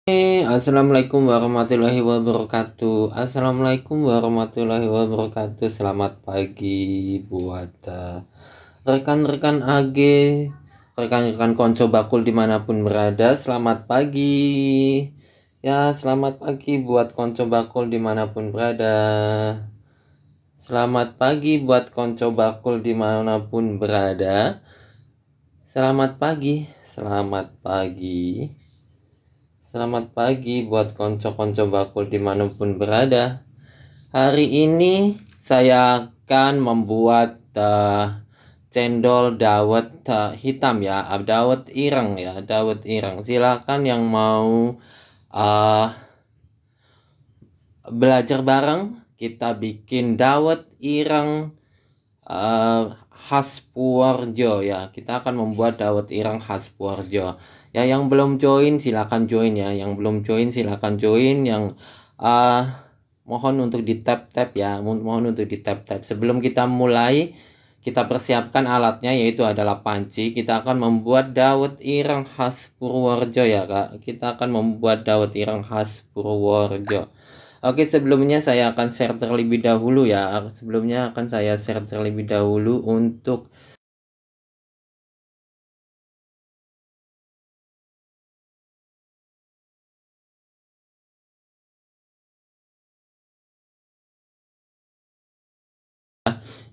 Assalamualaikum warahmatullahi wabarakatuh. Assalamualaikum warahmatullahi wabarakatuh. Selamat pagi buat rekan-rekan AG, rekan-rekan konco bakul dimanapun berada. Selamat pagi. Ya, selamat pagi buat konco bakul dimanapun berada. Selamat pagi buat konco bakul dimanapun berada. Selamat pagi. Selamat pagi. Selamat pagi buat konco-konco bakul dimanapun berada. Hari ini saya akan membuat cendol dawet hitam ya, dawet ireng ya, dawet ireng. Silakan yang mau uh, belajar bareng, kita bikin dawet ireng khas Purworejo ya. Kita akan membuat dawet ireng khas Purworejo. Ya, yang belum join silakan join ya. Yang belum join silakan join. Yang mohon untuk di tap-tap ya. Mohon untuk di tap-tap. Sebelum kita mulai, kita persiapkan alatnya yaitu adalah panci. Kita akan membuat dawet ireng khas Purworejo ya, Kak. Kita akan membuat dawet ireng khas Purworejo. Oke, sebelumnya saya akan share terlebih dahulu ya. Sebelumnya akan saya share terlebih dahulu untuk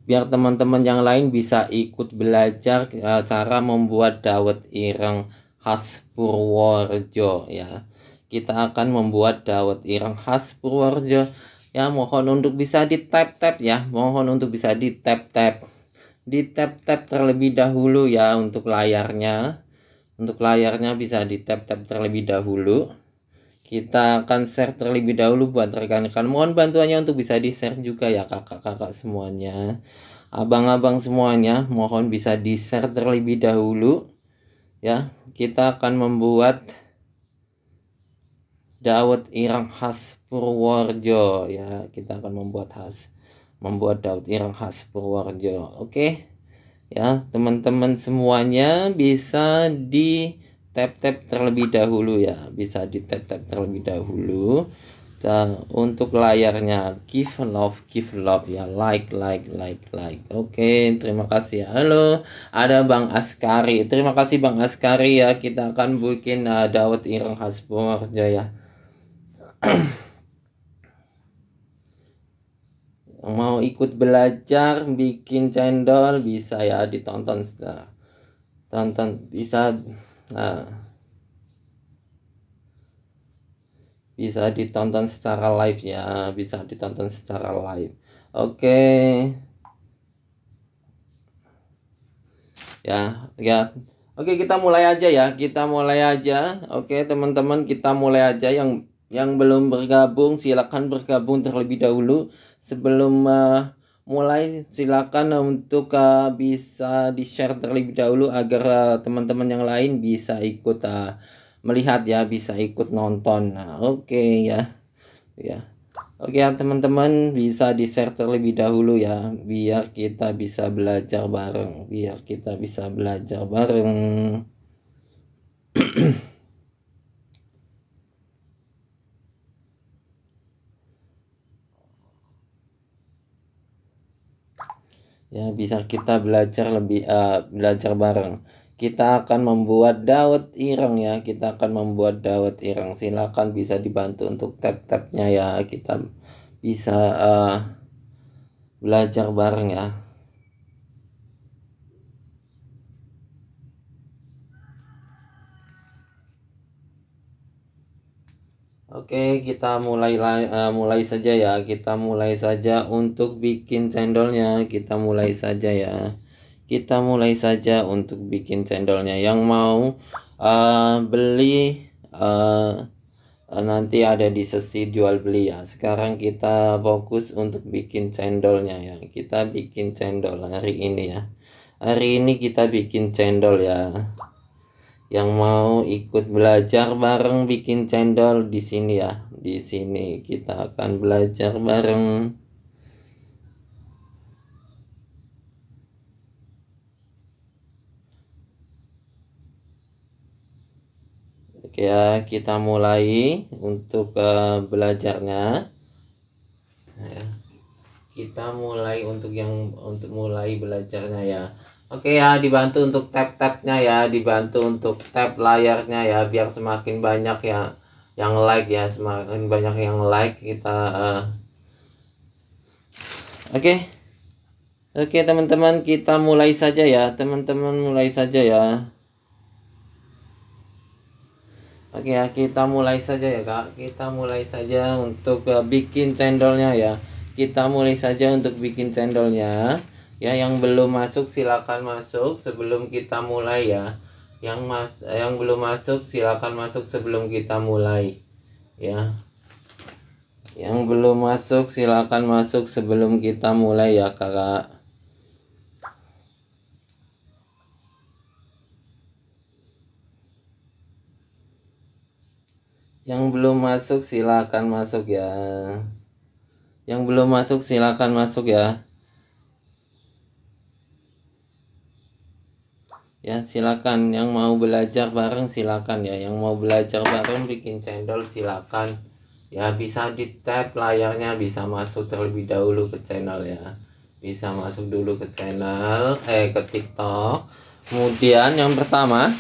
biar teman-teman yang lain bisa ikut belajar cara membuat dawet ireng khas Purworejo ya. Kita akan membuat dawet ireng khas Purworejo. Ya, mohon untuk bisa di tap-tap ya. Mohon untuk bisa di tap-tap. Di tap-tap terlebih dahulu ya untuk layarnya. Untuk layarnya bisa di tap-tap terlebih dahulu. Kita akan share terlebih dahulu buat rekan-rekan. Mohon bantuannya untuk bisa di-share juga ya kakak-kakak semuanya. Abang-abang semuanya, mohon bisa di-share terlebih dahulu. Ya, kita akan membuat dawet ireng khas Purworejo ya. Kita akan membuat dawet ireng khas Purworejo. Oke. Ya, teman-teman semuanya bisa di tap-tap terlebih dahulu ya. Bisa di tap-tap terlebih dahulu. Dan untuk layarnya give love ya. Like. Oke, terima kasih ya. Halo, ada Bang Askari. Terima kasih Bang Askari ya. Kita akan bikin dawet ireng khas Purworejo ya. Yang mau ikut belajar bikin cendol bisa ya, ditonton tonton bisa bisa ditonton secara live ya, bisa ditonton secara live. Oke. Ya. Oke, kita mulai aja ya. Oke, teman-teman, kita mulai aja. Yang belum bergabung silakan bergabung terlebih dahulu. Sebelum mulai silakan untuk bisa di-share terlebih dahulu agar teman-teman yang lain bisa ikut melihat ya, bisa ikut nonton. Nah, oke ya. Ya. Oke ya teman-teman, bisa di-share terlebih dahulu ya, biar kita bisa belajar bareng. Ya, bisa kita belajar bareng. Kita akan membuat dawet ireng ya. Silakan bisa dibantu untuk tap-tapnya ya. Kita bisa belajar bareng ya. Oke, kita mulai saja ya. Kita mulai saja untuk bikin cendolnya. Kita mulai saja untuk bikin cendolnya. Yang mau beli nanti ada di sesi jual beli ya. Sekarang kita fokus untuk bikin cendolnya ya. Kita bikin cendol hari ini ya. Hari ini kita bikin cendol ya. Yang mau ikut belajar bareng bikin cendol di sini ya. Di sini kita akan belajar bareng. Ya, kita mulai untuk belajarnya. Ya, kita mulai untuk mulai belajarnya ya. Oke ya, dibantu untuk tab-tabnya ya, dibantu untuk tab layarnya ya, biar semakin banyak ya yang like ya, semakin banyak yang like kita. Oke. Oke teman-teman, kita mulai saja ya, teman-teman mulai saja ya. Oke ya, kita mulai saja ya kak. Kita mulai saja untuk bikin cendolnya ya. Kita mulai saja untuk bikin cendolnya. Ya, yang belum masuk silakan masuk sebelum kita mulai ya. Yang belum masuk silakan masuk sebelum kita mulai. Ya. Yang belum masuk silakan masuk sebelum kita mulai ya kakak. Yang belum masuk silakan masuk ya. Yang belum masuk silakan masuk ya. Ya, silakan yang mau belajar bareng silakan ya. Yang mau belajar bareng bikin cendol silakan. Ya, bisa di tab layarnya, bisa masuk terlebih dahulu ke channel ya. Bisa masuk dulu ke channel ke TikTok. Kemudian yang pertama,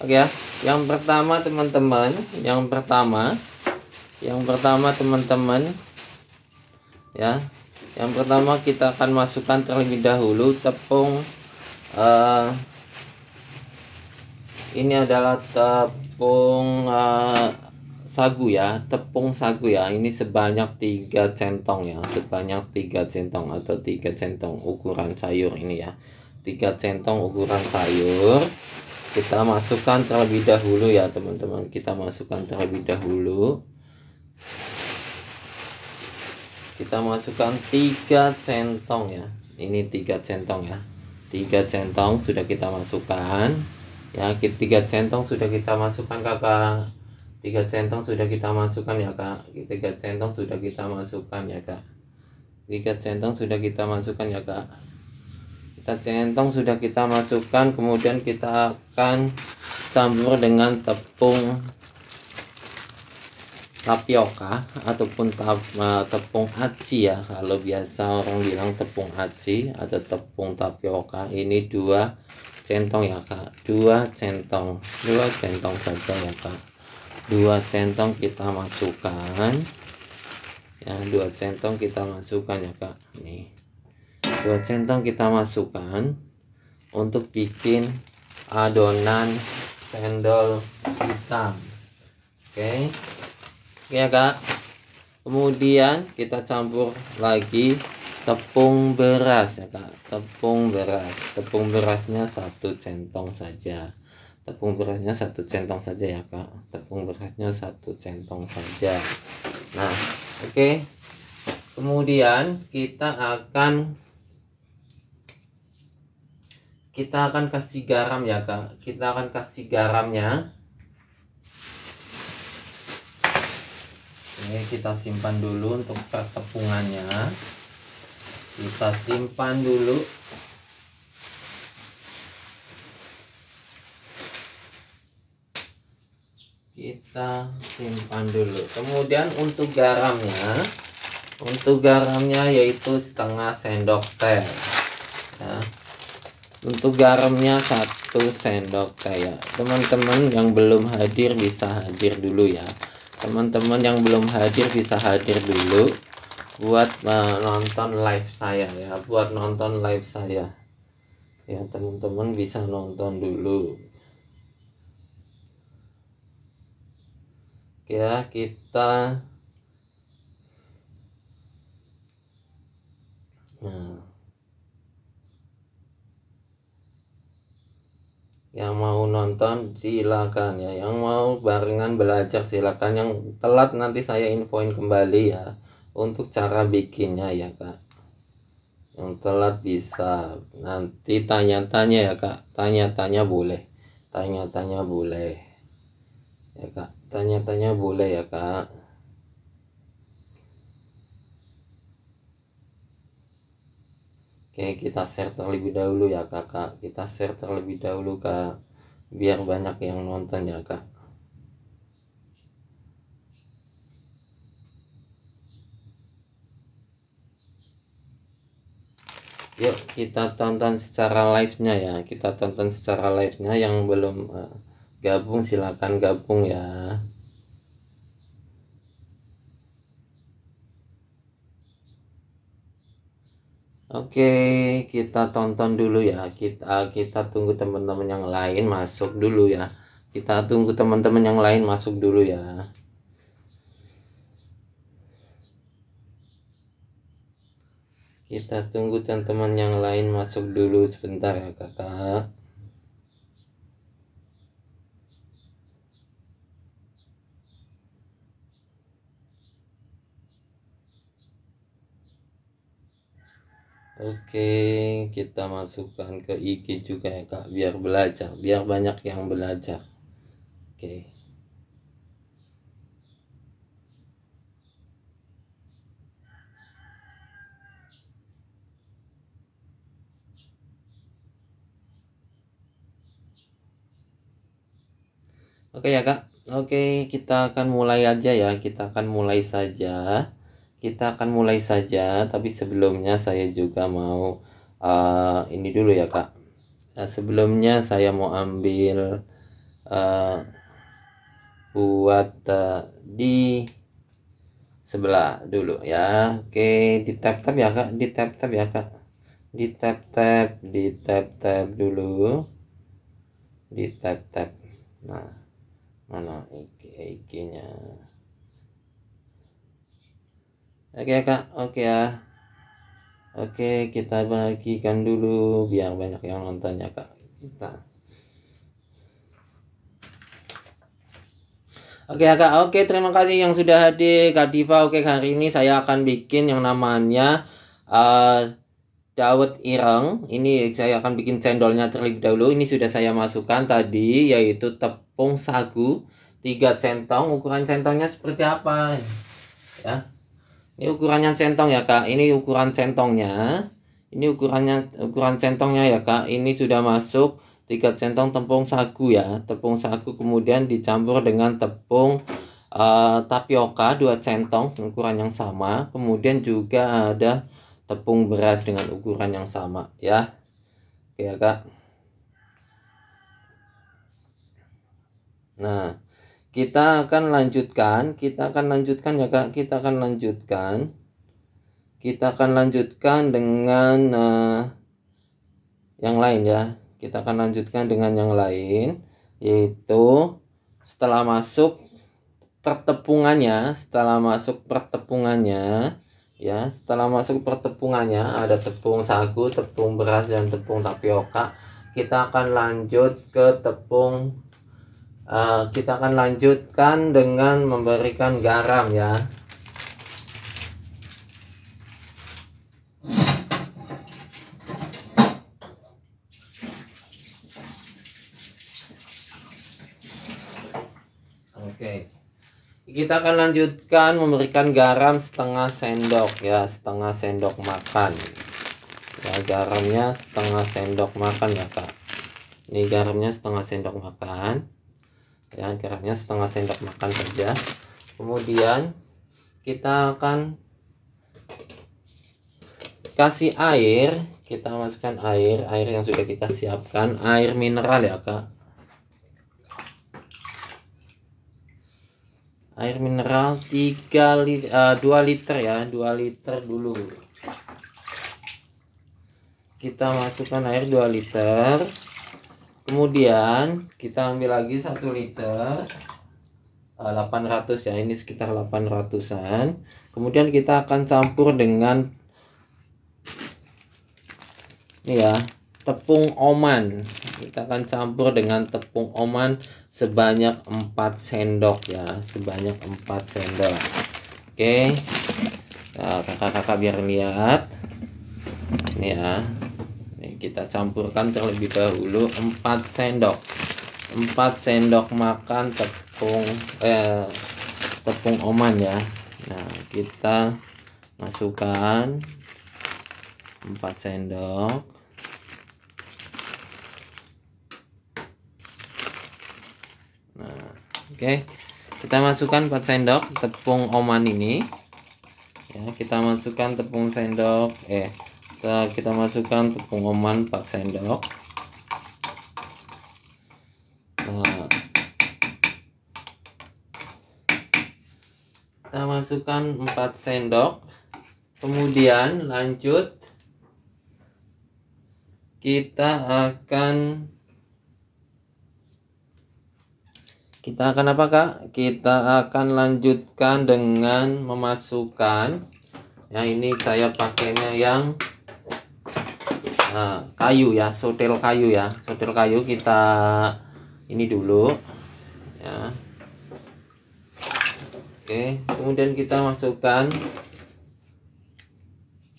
oke ya. Yang pertama teman-teman, yang pertama teman-teman ya. Yang pertama kita akan masukkan terlebih dahulu tepung ini adalah tepung sagu ya, tepung sagu ya. Ini sebanyak 3 centong ya, sebanyak 3 centong atau 3 centong ukuran sayur ini ya. 3 centong ukuran sayur. Kita masukkan terlebih dahulu ya, teman-teman. Kita masukkan terlebih dahulu. Kita masukkan 3 centong ya. Ini 3 centong ya. 3 centong sudah kita masukkan. Ya, 3 centong sudah kita masukkan kakak. 3 centong sudah kita masukkan ya kak. 3 centong sudah kita masukkan ya kak. 3 centong sudah kita masukkan ya kak. 3 centong sudah kita masukkan. Kemudian kita akan campur dengan tepung tapioka ataupun tepung aci ya. Kalau biasa orang bilang tepung aci atau tepung tapioka. Ini 2 centong ya kak. 2 centong saja ya kak. 2 centong kita masukkan ya. 2 centong kita masukkan ya kak. Nih 2 centong kita masukkan untuk bikin adonan cendol hitam. Oke ya kak. Kemudian kita campur lagi tepung beras ya kak. Tepung berasnya 1 centong saja. Tepung berasnya 1 centong saja ya kak. Tepung berasnya 1 centong saja. Nah oke. Kemudian kita akan kasih garam ya kak. Kita akan kasih garamnya. Ini kita simpan dulu untuk pertepungannya. Kita simpan dulu. Kita simpan dulu. Kemudian untuk garamnya yaitu setengah sendok teh. Ya. Untuk garamnya 1 sendok teh ya. Teman-teman yang belum hadir bisa hadir dulu ya. Teman-teman yang belum hadir bisa hadir dulu buat nonton live saya ya, buat nonton live saya ya. Teman-teman bisa nonton dulu ya. Kita yang mau nonton silakan ya, yang mau barengan belajar silakan. Yang telat nanti saya infoin kembali ya untuk cara bikinnya ya kak. Yang telat bisa nanti tanya-tanya ya kak. Tanya-tanya boleh ya kak. Tanya-tanya boleh ya kak. Oke, kita share terlebih dahulu ya kakak. Kita share terlebih dahulu kak, biar banyak yang nonton ya kak. Yuk kita tonton secara live-nya ya. Kita tonton secara live-nya. Yang belum gabung silakan gabung ya. Oke, kita tonton dulu ya. Kita tunggu teman-teman yang lain masuk dulu ya. Kita tunggu teman-teman yang lain masuk dulu ya. Kita tunggu teman-teman yang lain masuk dulu sebentar ya kakak. Oke, kita masukkan ke IG juga ya kak, biar belajar, biar banyak yang belajar. Oke. Oke ya kak. Oke, kita akan mulai aja ya. Kita akan mulai saja. Kita akan mulai saja. Tapi sebelumnya saya juga mau ini dulu ya kak. Sebelumnya saya mau ambil uh, buat di sebelah dulu ya. Oke, di tap-tap ya kak. Di tap-tap ya kak. Di tap-tap. Di tap-tap dulu. Di tap-tap. Nah, mana IG-nya? Oke kak, oke ya. Oke, kita bagikan dulu biar banyak yang nonton ya kak. Oke kak, oke terima kasih yang sudah hadir Kak Diva. Oke, hari ini saya akan bikin yang namanya dawet ireng. Ini saya akan bikin cendolnya terlebih dahulu. Ini sudah saya masukkan tadi, yaitu tepung sagu 3 centong. Ukuran centongnya seperti apa ya? Ini ukurannya centong ya kak. Ini ukuran centongnya. Ini ukuran centongnya ya kak. Ini sudah masuk 3 centong tepung sagu ya. Tepung sagu kemudian dicampur dengan tepung tapioka 2 centong ukuran yang sama. Kemudian juga ada tepung beras dengan ukuran yang sama ya. Oke ya kak. Nah, kita akan lanjutkan ya kak. Kita akan lanjutkan dengan yang lain ya. Kita akan lanjutkan dengan yang lain, yaitu setelah masuk pertepungannya ya, setelah masuk pertepungannya ada tepung sagu, tepung beras dan tepung tapioka. Kita akan lanjut ke tepung kita akan lanjutkan dengan memberikan garam ya. Oke. Kita akan lanjutkan memberikan garam setengah sendok ya, setengah sendok makan. Ya, garamnya setengah sendok makan ya kak. Ini garamnya setengah sendok makan. Ya, garamnya setengah sendok makan saja. Kemudian kita akan kasih air. Kita masukkan air yang sudah kita siapkan, air mineral ya kak. Air mineral 2 liter ya, 2 liter dulu. Kita masukkan air 2 liter. Kemudian kita ambil lagi 1 liter 800 ya, ini sekitar 800-an. Kemudian kita akan campur dengan ini ya, tepung oman. Kita akan campur dengan tepung oman sebanyak 4 sendok ya, sebanyak 4 sendok. Oke. Nah, kakak-kakak biar lihat. Ini ya. Ini kita campurkan terlebih dahulu 4 sendok. 4 sendok makan tepung oman ya. Nah, kita masukkan 4 sendok. Nah, oke. Kita masukkan 4 sendok tepung oman ini. Ya, kita masukkan kita masukkan tepung oman 4 sendok. Nah, kita masukkan 4 sendok. Kemudian lanjut kita akan apa Kak? Kita akan lanjutkan dengan memasukkan, ya ini saya pakainya yang kayu ya, sotel kayu ya. Sotel kayu kita ini dulu ya. Oke, kemudian kita masukkan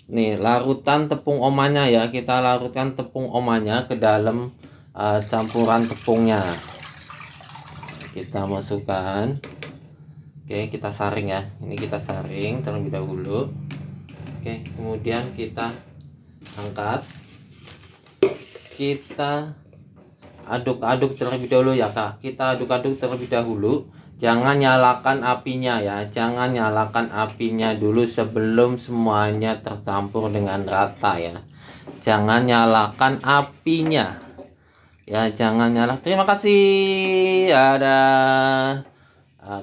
nih larutan tepung omannya ya. Kita larutkan tepung omannya ke dalam campuran tepungnya. Kita masukkan. Oke, kita saring ya. Ini kita saring terlebih dahulu. Oke, kemudian kita angkat. Kita aduk-aduk terlebih dahulu ya Kak. Kita aduk-aduk terlebih dahulu. Jangan nyalakan apinya ya. Jangan nyalakan apinya dulu sebelum semuanya tercampur dengan rata ya. Jangan nyalakan apinya. Ya, jangan nyala. Terima kasih. Ada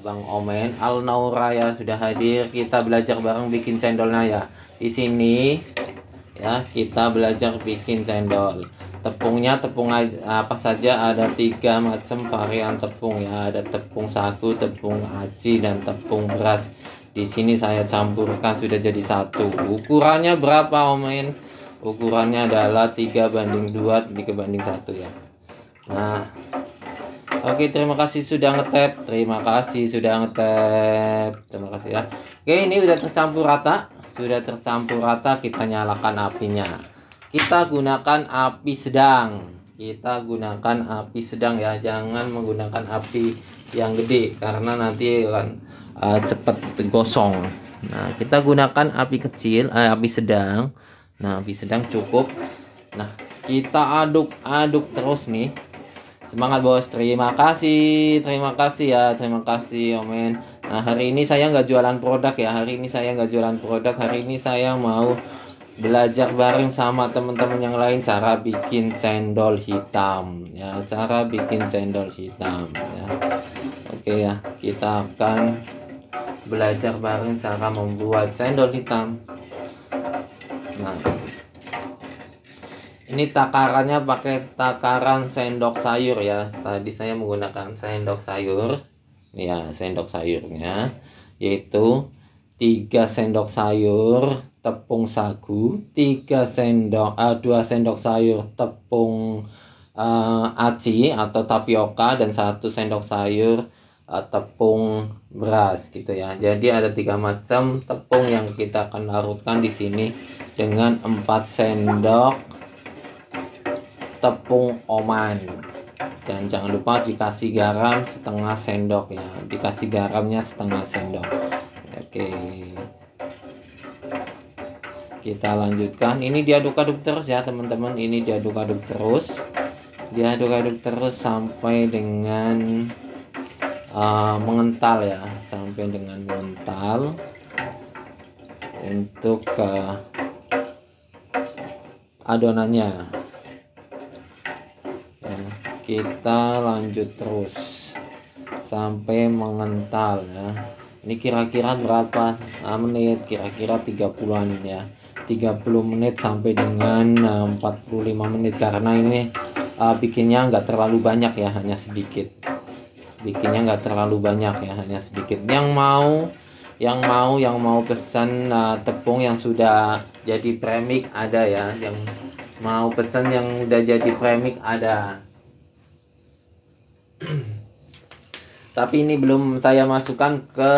Bang Omen, Al Naura ya sudah hadir. Kita belajar bareng bikin cendolnya ya. Di sini ya kita belajar bikin cendol. Tepungnya tepung apa saja, ada 3 macam varian tepung ya. Ada tepung sagu, tepung aci, dan tepung beras. Di sini saya campurkan sudah jadi satu. Ukurannya berapa Omen? Ukurannya adalah 3:2, 3:1 ya. Nah, oke, terima kasih sudah ngetap. Terima kasih sudah ngetap. Terima kasih ya. Oke, ini udah tercampur rata. Sudah tercampur rata, kita nyalakan apinya. Kita gunakan api sedang. Kita gunakan api sedang ya. Jangan menggunakan api yang gede karena nanti akan cepat gosong. Nah, kita gunakan api kecil, api sedang. Nah, api sedang cukup. Nah, kita aduk-aduk terus nih. Semangat bos, terima kasih ya, terima kasih Omen. Nah, hari ini saya nggak jualan produk ya, hari ini saya mau belajar bareng sama teman-teman yang lain cara bikin cendol hitam ya, cara bikin cendol hitam ya. Oke ya, kita akan belajar bareng cara membuat cendol hitam. Nah, ini takarannya pakai takaran sendok sayur ya. Tadi saya menggunakan sendok sayur. Ya, sendok sayurnya yaitu 3 sendok sayur tepung sagu, 2 sendok sayur tepung aci atau tapioka, dan 1 sendok sayur tepung beras gitu ya. Jadi ada 3 macam tepung yang kita akan larutkan di sini dengan 4 sendok tepung oman. Dan jangan lupa dikasih garam setengah sendok ya, dikasih garamnya setengah sendok. Oke, kita lanjutkan. Ini diaduk-aduk terus ya teman-teman, ini diaduk-aduk terus sampai dengan mengental ya, sampai dengan mengental untuk adonannya. Kita lanjut terus sampai mengental ya. Ini kira-kira berapa menit? Kira-kira 30-an ya. 30 menit sampai dengan 45 menit karena ini bikinnya nggak terlalu banyak ya, hanya sedikit. Bikinnya nggak terlalu banyak ya, hanya sedikit. Yang mau pesan tepung yang sudah jadi premix ada ya. Yang mau pesan yang udah jadi premix ada. Tapi ini belum saya masukkan ke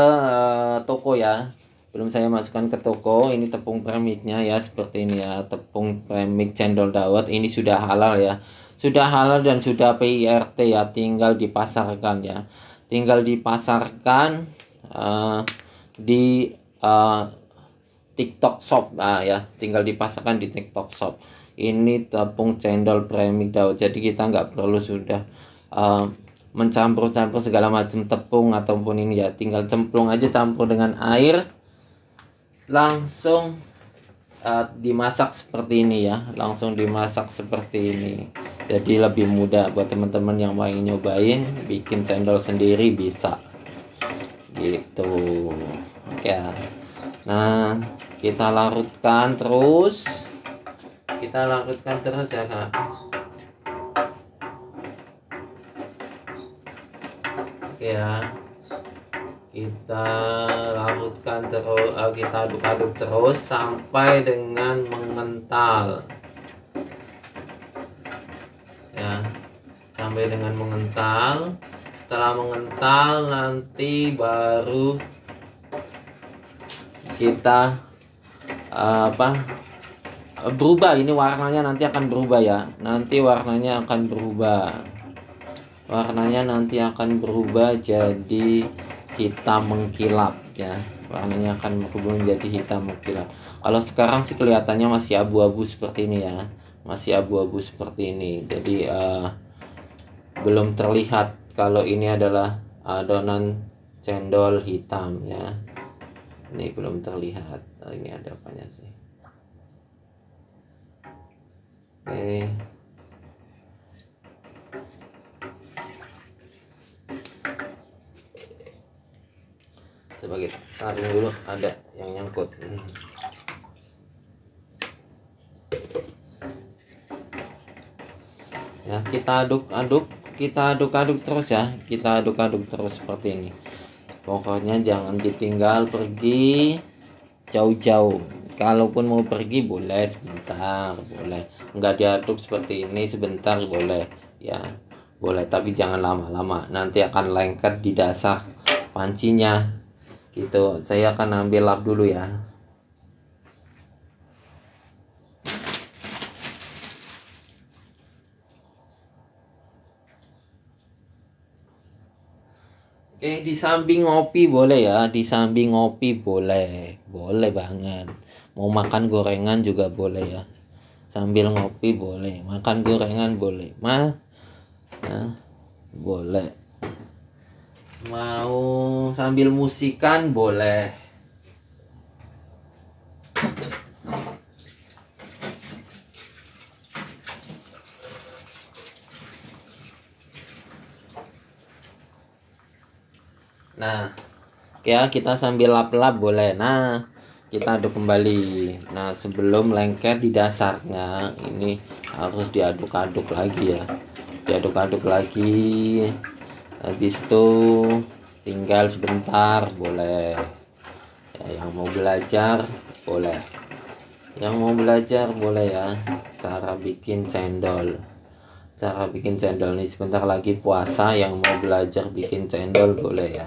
toko ya, belum saya masukkan ke toko. Ini tepung premixnya ya, seperti ini ya, tepung premix cendol dawet. Ini sudah halal ya, sudah halal dan sudah PIRT ya, tinggal dipasarkan ya, tinggal dipasarkan di TikTok Shop ya, tinggal dipasarkan di TikTok Shop. Ini tepung cendol premix dawet, jadi kita nggak perlu sudah mencampur-campur segala macam tepung ataupun ini ya, tinggal cemplung aja, campur dengan air, langsung dimasak seperti ini ya, langsung dimasak seperti ini. Jadi lebih mudah buat teman-teman yang mau nyobain bikin cendol sendiri bisa. Gitu. Oke. Nah, kita larutkan terus. Ya, Kak. Oke ya. Kita larutkan terus, kita aduk-aduk terus sampai dengan mengental. Ya, sampai dengan mengental. Setelah mengental nanti baru kita berubah. Ini warnanya nanti akan berubah ya. Warnanya nanti akan berubah jadi hitam mengkilap ya. Warnanya akan berubah menjadi hitam mengkilap. Kalau sekarang sih kelihatannya masih abu-abu seperti ini ya. Jadi belum terlihat kalau ini adalah adonan cendol hitam ya. Ini belum terlihat. Ini ada apanya sih? Oke. Coba kita saring dulu, ada yang nyangkut. Ya, kita aduk-aduk terus ya. Kita aduk-aduk terus seperti ini. Pokoknya jangan ditinggal pergi jauh-jauh. Kalaupun mau pergi boleh sebentar, boleh. Enggak diaduk seperti ini sebentar boleh. Ya, boleh, tapi jangan lama-lama. Nanti akan lengket di dasar pancinya. Gitu. Saya akan ambil lap dulu ya. Oke, di samping ngopi boleh ya, boleh banget. Mau makan gorengan juga boleh ya, sambil ngopi boleh, makan gorengan boleh, boleh. Mau sambil musikan boleh. Nah, ya kita sambil lap-lap boleh. Nah, kita aduk kembali. Nah, sebelum lengket di dasarnya, ini harus diaduk-aduk lagi ya. Diaduk-aduk lagi. Habis itu tinggal sebentar boleh. Ya, yang mau belajar boleh. Ya. Cara bikin cendol. Ini sebentar lagi puasa, yang mau belajar bikin cendol boleh ya.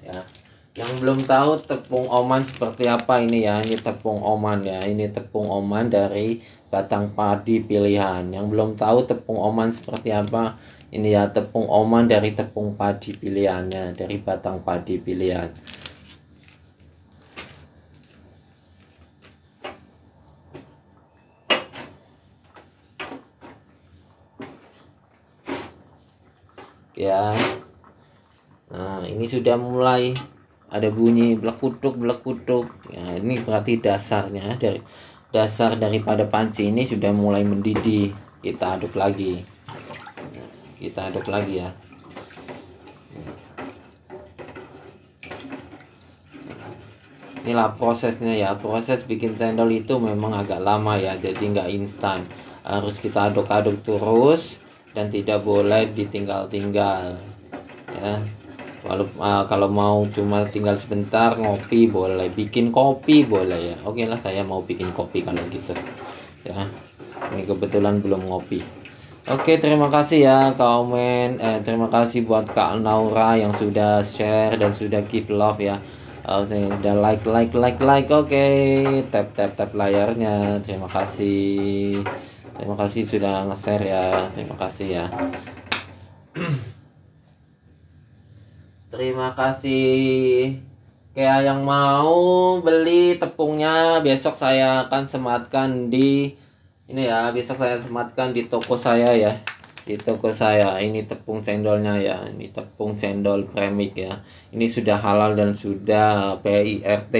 Ya. Yang belum tahu tepung oman seperti apa ini ya. Ini tepung oman ya. Ini tepung oman dari batang padi pilihan. Yang belum tahu tepung oman seperti apa, ini ya tepung oman dari tepung padi pilihannya, dari batang padi pilihan. Ya. Nah, ini sudah mulai ada bunyi blekutuk. Ya, ini berarti dasarnya, dasar daripada panci ini sudah mulai mendidih. Kita aduk lagi. Ya. Inilah prosesnya ya. Proses bikin cendol itu memang agak lama ya, jadi nggak instan. Harus kita aduk-aduk terus dan tidak boleh ditinggal-tinggal ya. Kalau mau cuma tinggal sebentar ngopi boleh, bikin kopi boleh ya. Oke lah, saya mau bikin kopi kalau gitu ya. Ini kebetulan belum ngopi. Oke, terima kasih ya Kak Omen. Terima kasih buat Kak Naura yang sudah share dan sudah give love ya. Sudah like. Oke, tap layarnya. Terima kasih sudah nge-share ya. Terima kasih ya. Terima kasih. Kayak yang mau beli tepungnya, besok saya akan sematkan di ini ya. Besok saya sematkan di toko saya ya. di toko saya. Ini tepung cendolnya ya, ini tepung cendol premix ya. Ini sudah halal dan sudah PIRT,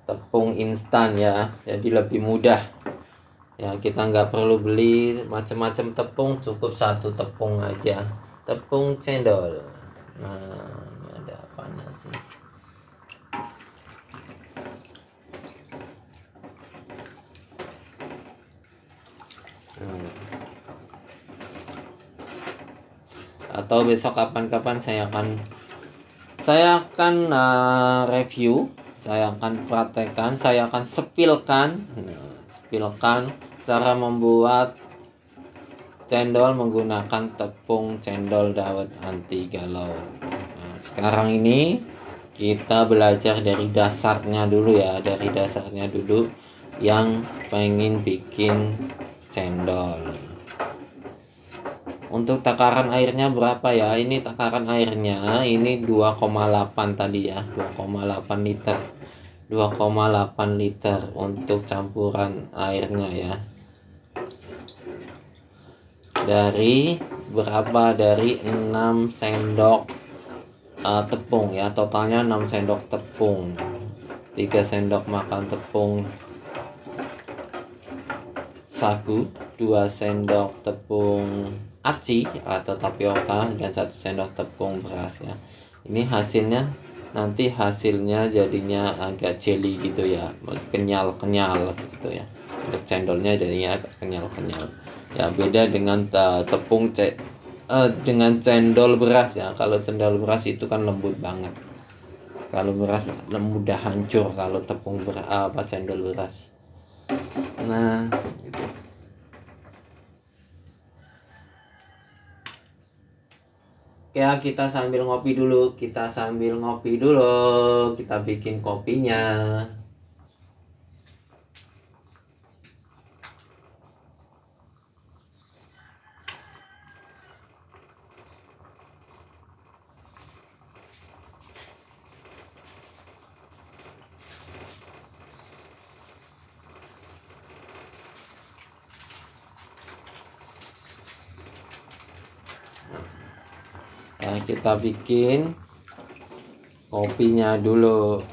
tepung instan ya, jadi lebih mudah ya. Kita nggak perlu beli macam-macam tepung, cukup satu tepung aja, tepung cendol. Nah, ini ada apanya sih? Atau besok kapan-kapan saya akan review, saya akan praktekkan, saya akan spilkan cara membuat cendol menggunakan tepung cendol dawet anti galau. Nah, sekarang ini kita belajar dari dasarnya dulu ya, yang pengen bikin cendol. Untuk takaran airnya berapa ya? Ini takaran airnya ini 2,8 tadi ya, 2,8 liter. 2,8 liter untuk campuran airnya ya. Dari 6 sendok tepung ya, totalnya 6 sendok tepung. 3 sendok makan tepung sagu, 2 sendok tepung aci atau tapioka, dan 1 sendok tepung beras ya. Ini hasilnya jadinya agak jelly gitu ya, kenyal gitu ya. Untuk cendolnya jadinya agak kenyal ya, beda dengan dengan cendol beras ya. Kalau cendol beras itu kan lembut banget, kalau beras mudah hancur kalau cendol beras. Nah gitu. Ya, kita sambil ngopi dulu, kita bikin kopinya. Ya, kita bikin kopinya dulu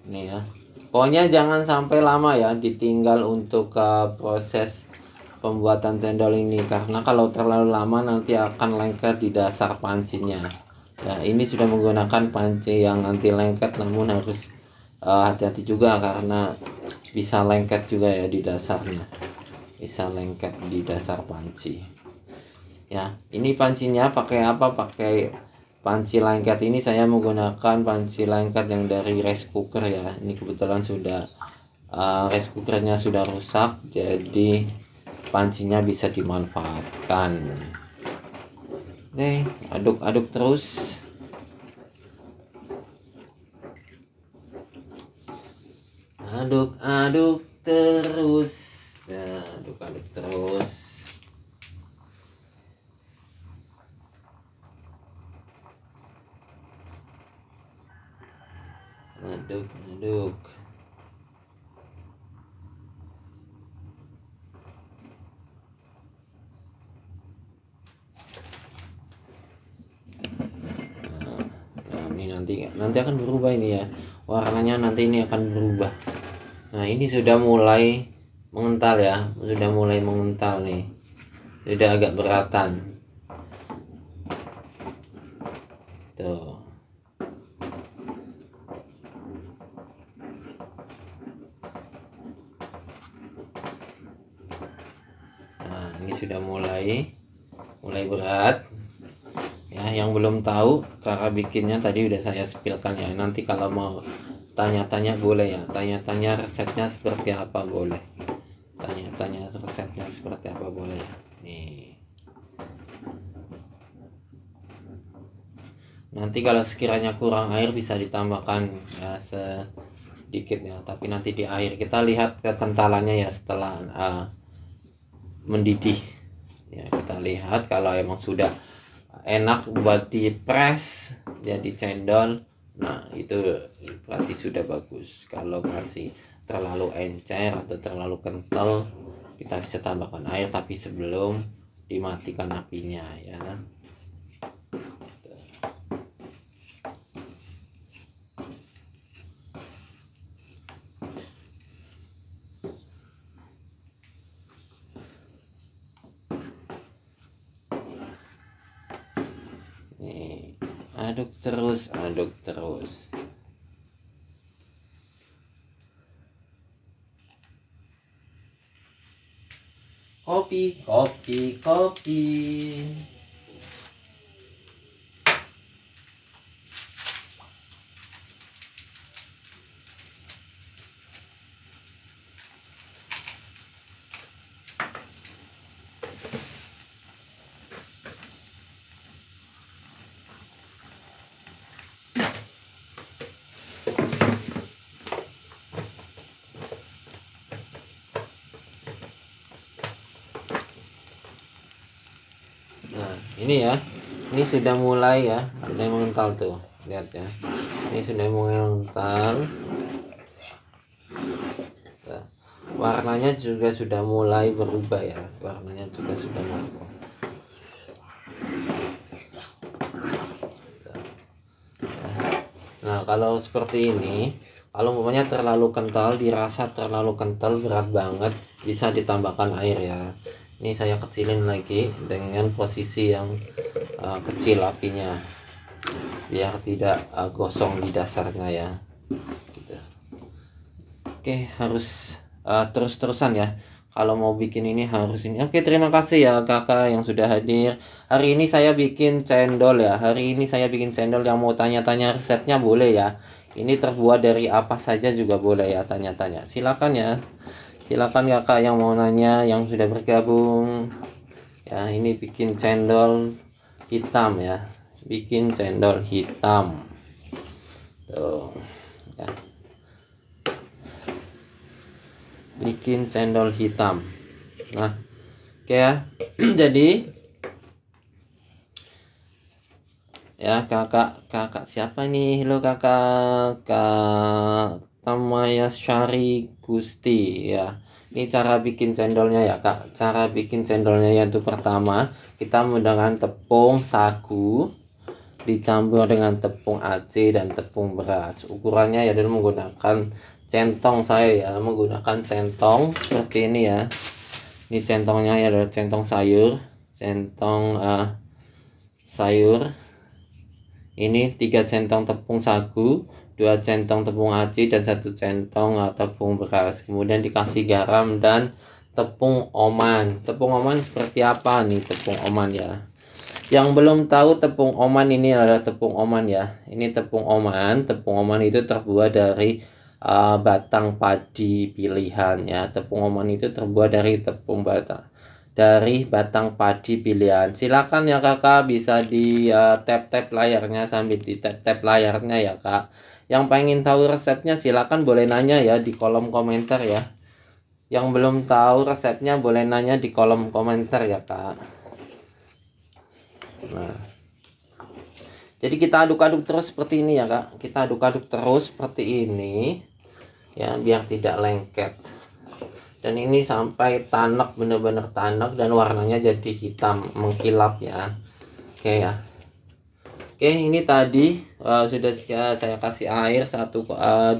nih ya. Pokoknya jangan sampai lama ya ditinggal untuk proses pembuatan cendol ini, karena kalau terlalu lama nanti akan lengket di dasar pancinya ya. Ini sudah menggunakan panci yang anti lengket, namun harus hati-hati juga karena bisa lengket juga ya di dasarnya, bisa lengket di dasar panci ya. Ini pancinya pakai apa? Pakai panci lengket. Ini saya menggunakan panci lengket yang dari rice cooker ya. Ini kebetulan sudah rice cookernya sudah rusak, jadi pancinya bisa dimanfaatkan. Oke, aduk-aduk terus. Aduk-aduk terus. Nah, aduk-aduk terus. Aduk-aduk. Nah, ini nanti akan berubah ini ya. Warnanya nanti ini akan berubah. Nah, ini sudah mulai mengental ya. Sudah mulai mengental nih. Sudah agak beratan. Tuh. Nah, ini sudah mulai berat ya. Yang belum tahu cara bikinnya tadi udah saya spillkan ya. Nanti kalau mau tanya-tanya boleh ya, tanya-tanya resepnya seperti apa boleh, tanya-tanya resepnya seperti apa boleh ya. Nih, nanti kalau sekiranya kurang air bisa ditambahkan ya sedikit ya, tapi nanti di akhir kita lihat kekentalannya ya setelah mendidih ya. Kita lihat kalau emang sudah enak buat di press jadi cendol, nah itu berarti sudah bagus. Kalau masih terlalu encer atau terlalu kental, kita bisa tambahkan air, tapi sebelum dimatikan apinya ya. Nih, aduk terus, aduk terus. Kopi, kopi, kopi. Nah, ini ya. Ini sudah mulai ya, ada yang mengental tuh. Lihat ya. Ini sudah mulai mengental. Nah, warnanya juga sudah mulai berubah ya. Warnanya juga sudah mulai. Nah, kalau seperti ini, kalau umpamanya terlalu kental, dirasa terlalu kental, berat banget, bisa ditambahkan air ya. Ini saya kecilin lagi dengan posisi yang kecil apinya, biar tidak gosong di dasarnya ya. Gitu. Oke, harus terus-terusan ya. Kalau mau bikin ini harus ini. Oke, terima kasih ya kakak yang sudah hadir. Hari ini saya bikin cendol ya. Hari ini saya bikin cendol. Yang mau tanya-tanya resepnya boleh ya. Ini terbuat dari apa saja juga boleh ya, tanya-tanya. Silakan ya. Silakan kakak yang mau nanya, yang sudah bergabung. Ya, ini bikin cendol hitam ya. Bikin cendol hitam. Tuh. Ya. Bikin cendol hitam. Nah, oke ya. Jadi ya kakak siapa nih? Halo kakak Tamaya Syari Gusti ya. Ini cara bikin cendolnya ya kak. Cara bikin cendolnya yaitu pertama kita menggunakan tepung sagu dicampur dengan tepung aci dan tepung beras. Ukurannya ya adalah menggunakan centong, saya ya menggunakan centong seperti ini ya. Ini centongnya ya adalah centong sayur, centong sayur. Ini 3 centong tepung sagu, 2 centong tepung aci dan 1 centong tepung beras. Kemudian dikasih garam dan tepung oman. Tepung oman seperti apa nih tepung oman ya? Yang belum tahu tepung oman ini adalah tepung oman ya. Ini tepung oman. Tepung oman itu terbuat dari batang padi pilihan ya. Tepung oman itu terbuat dari batang padi pilihan. Silakan ya kakak, bisa di tap layarnya, sambil di tap layarnya ya kak. Yang pengen tahu resepnya silakan boleh nanya ya di kolom komentar ya. Yang belum tahu resepnya boleh nanya di kolom komentar ya kak. Nah, jadi kita aduk-aduk terus seperti ini ya kak. Kita aduk-aduk terus seperti ini ya, biar tidak lengket. Dan ini sampai tanak, benar-benar tanak dan warnanya jadi hitam mengkilap ya. Oke ya. Oke, ini tadi sudah saya kasih air 2,8.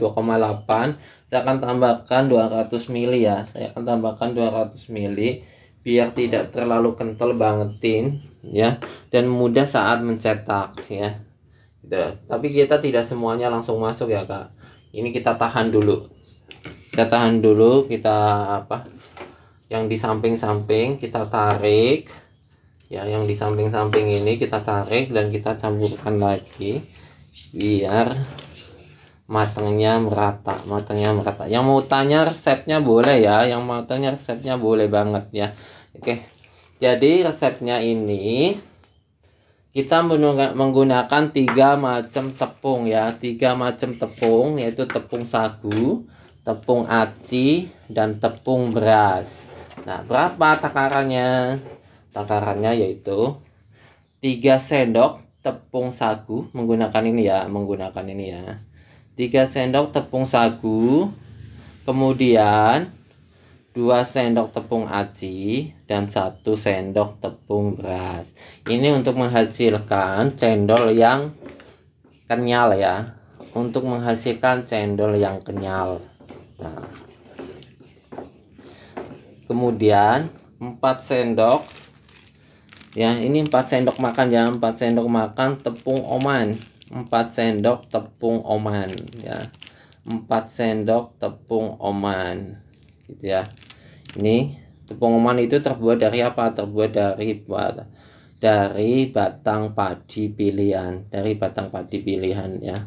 Saya akan tambahkan 200 ml ya. Saya akan tambahkan 200 ml biar tidak terlalu kental bangetin ya, dan mudah saat mencetak ya. Gitu. Tapi kita tidak semuanya langsung masuk ya kak. Ini kita tahan dulu. Kita tahan dulu, kita yang di samping-samping kita tarik ya, yang di samping-samping ini kita tarik dan kita campurkan lagi biar matangnya merata. Yang mau tanya resepnya boleh ya, yang mau tanya resepnya boleh banget ya. Oke, jadi resepnya ini kita menggunakan 3 macam tepung ya, 3 macam tepung, yaitu tepung sagu, tepung aci, dan tepung beras. Nah, berapa takarannya? Takarannya yaitu 3 sendok tepung sagu, menggunakan ini ya. 3 sendok tepung sagu, kemudian 2 sendok tepung aci, dan 1 sendok tepung beras. Ini untuk menghasilkan cendol yang kenyal ya. Untuk menghasilkan cendol yang kenyal. Nah, kemudian 4 sendok ya, ini 4 sendok makan ya, 4 sendok makan tepung oman. 4 sendok tepung oman ya. 4 sendok tepung oman gitu ya. Ini tepung oman itu terbuat dari apa? Terbuat dari batang padi pilihan, ya.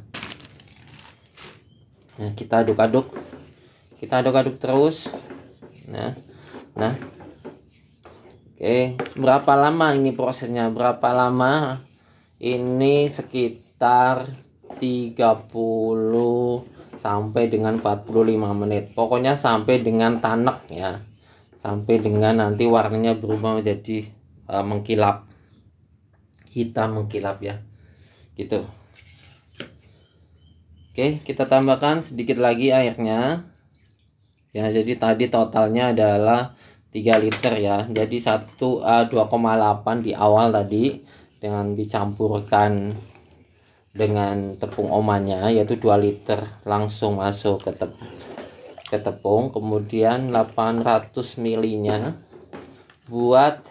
Nah, kita aduk-aduk terus. Nah, oke, berapa lama ini prosesnya? Berapa lama? Ini sekitar 30 sampai dengan 45 menit. Pokoknya sampai dengan tanek ya. Sampai dengan nanti warnanya berubah menjadi mengkilap. Hitam mengkilap ya. Gitu. Oke, kita tambahkan sedikit lagi airnya. Ya, jadi tadi totalnya adalah 3 liter ya. Jadi 2,8 di awal tadi dengan dicampurkan dengan tepung omannya, yaitu 2 liter langsung masuk ke tepung. Kemudian 800 ml-nya buat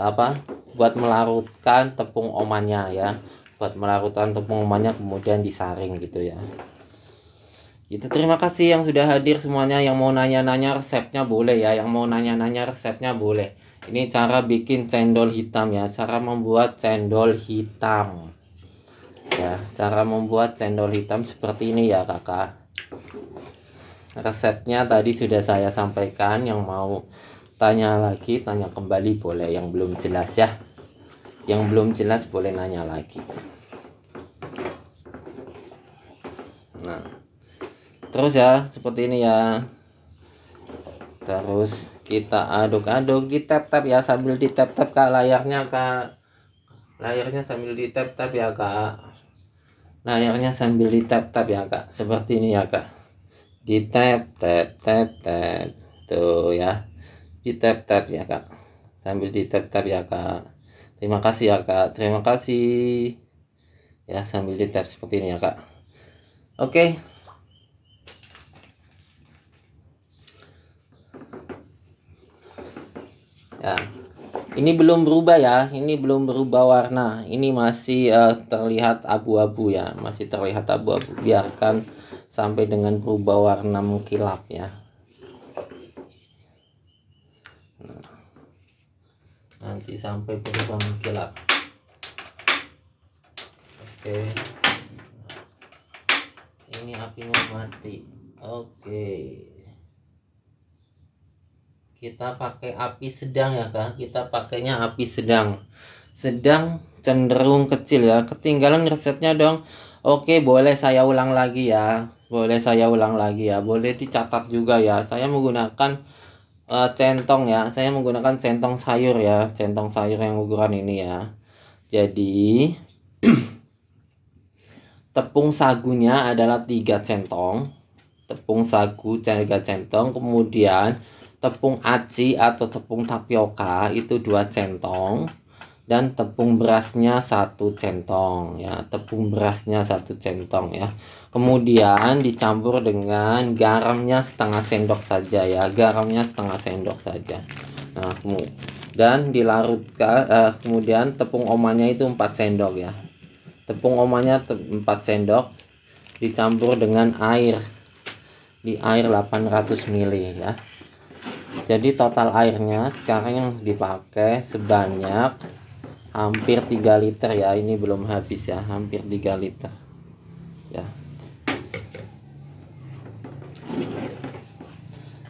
apa? Buat melarutkan tepung omannya ya. Buat melarutkan tepung omannya kemudian disaring gitu ya. Itu, terima kasih yang sudah hadir semuanya. Yang mau nanya-nanya resepnya boleh ya. Yang mau nanya-nanya resepnya boleh. Ini cara bikin cendol hitam ya. Cara membuat cendol hitam. Ya, cara membuat cendol hitam seperti ini ya, Kakak. Resepnya tadi sudah saya sampaikan. Yang mau tanya lagi, tanya kembali boleh. Yang belum jelas ya. Yang belum jelas boleh nanya lagi. Nah, terus ya, seperti ini ya. Terus kita aduk-aduk, di tap-tap ya, sambil di tap-tap Kak layarnya, Kak. Layarnya sambil di tap-tap ya, Kak. Layarnya sambil di tap-tap ya, Kak. Seperti ini ya, Kak. Di tap-tap, tap-tap. Tuh ya. Di tap-tap ya, Kak. Sambil di tap-tap ya, Kak. Terima kasih ya, Kak. Terima kasih. Ya, sambil di tap seperti ini ya, Kak. Oke. Ya, ini belum berubah ya, ini belum berubah warna, ini masih terlihat abu-abu ya, masih terlihat abu-abu. Biarkan sampai dengan berubah warna mengkilap ya. Nah, nanti sampai berubah mengkilap. Oke, ini apinya mati. Oke. Kita pakai api sedang ya, Kak. Kita pakainya api sedang. Sedang cenderung kecil ya. Ketinggalan resepnya dong. Oke, boleh saya ulang lagi ya. Boleh saya ulang lagi ya. Boleh dicatat juga ya. Saya menggunakan centong ya. Saya menggunakan centong sayur ya. Centong sayur yang ukuran ini ya. Jadi tepung sagunya adalah 3 centong. Tepung sagu 3 centong. Kemudian tepung aci atau tepung tapioka itu 2 centong, dan tepung berasnya 1 centong ya. Tepung berasnya 1 centong ya. Kemudian dicampur dengan garamnya setengah sendok saja ya. Garamnya setengah sendok saja. Nah, dan dilarutkan. Kemudian tepung omannya itu 4 sendok ya. Tepung omannya 4 sendok dicampur dengan air. Di air 800 ml ya. Jadi total airnya sekarang yang dipakai sebanyak hampir 3 liter ya. Ini belum habis ya, hampir 3 liter ya.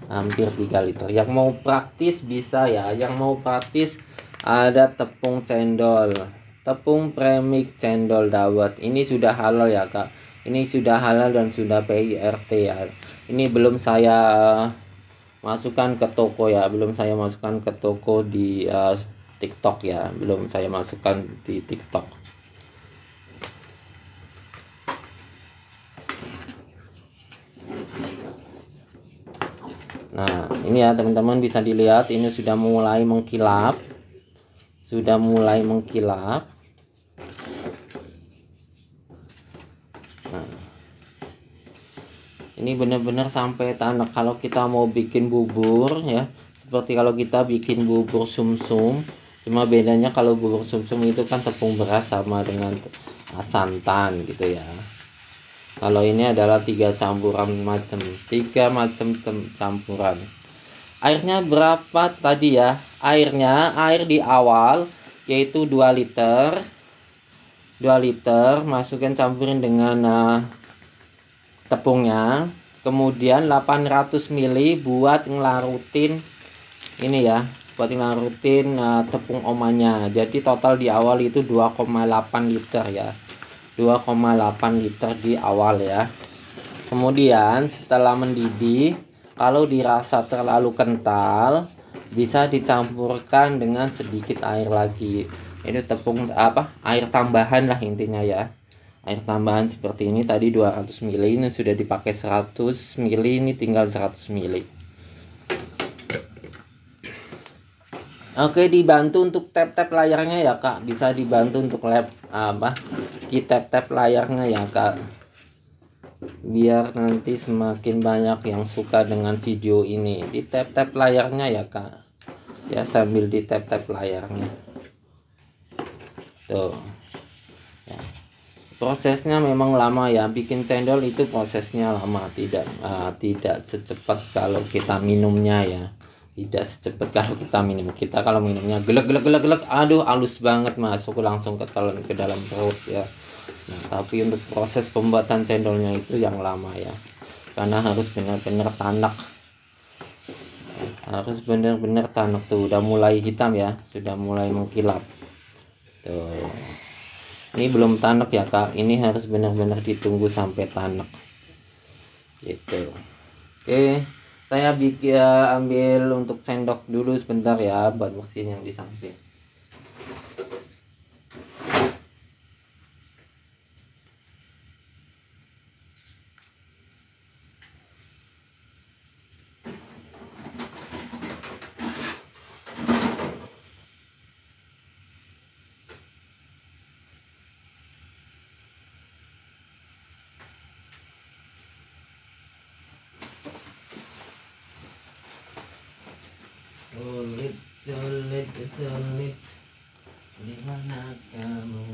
Hampir 3 liter. Yang mau praktis bisa ya. Yang mau praktis ada tepung cendol, tepung premix cendol dawet. Ini sudah halal ya, Kak. Ini sudah halal dan sudah PIRT ya. Ini belum saya masukkan ke toko ya, belum saya masukkan ke toko di TikTok ya, belum saya masukkan di TikTok. ini ya teman-teman, bisa dilihat ini sudah mulai mengkilap. Sudah mulai mengkilap. Nah, ini benar-benar sampai tanak. Kalau kita mau bikin bubur ya, seperti kalau kita bikin bubur sumsum, cuma bedanya kalau bubur sumsum itu kan tepung beras sama dengan santan gitu ya. Kalau ini adalah tiga macam campuran. Airnya berapa tadi ya? Air di awal yaitu 2 liter. 2 liter, masukkan campurin dengan tepungnya. Kemudian 800 ml buat ngelarutin ini ya, buat ngelarutin tepung omanya. Jadi total di awal itu 2,8 liter ya. 2,8 liter di awal ya. Kemudian setelah mendidih, kalau dirasa terlalu kental, bisa dicampurkan dengan sedikit air lagi. Ini tepung air tambahan lah intinya ya. Air tambahan seperti ini tadi 200 ml, ini sudah dipakai 100 ml, ini tinggal 100 ml. Oke, dibantu untuk tap-tap layarnya ya Kak. Bisa dibantu untuk tap-tap layarnya ya Kak. Biar nanti semakin banyak yang suka dengan video ini. Di tap-tap layarnya ya Kak. Ya, sambil di tap-tap layarnya. Tuh. Ya. Prosesnya memang lama ya. Bikin cendol itu prosesnya lama, tidak secepat kalau kita minumnya ya. Tidak secepat kalau kita minum. Kita kalau minumnya gelek, aduh halus banget, masuk langsung ke dalam perut ya. Nah, tapi untuk proses pembuatan cendolnya itu yang lama ya. Karena harus benar-benar tanak. Harus benar-benar tanak tuh, udah mulai hitam ya, sudah mulai mengkilap. Tuh. Ini belum tanak ya Kak, ini harus benar-benar ditunggu sampai tanak. Gitu. Oke, saya ambil untuk sendok dulu sebentar ya, buat bersihin yang di samping. Sulit, di mana kamu?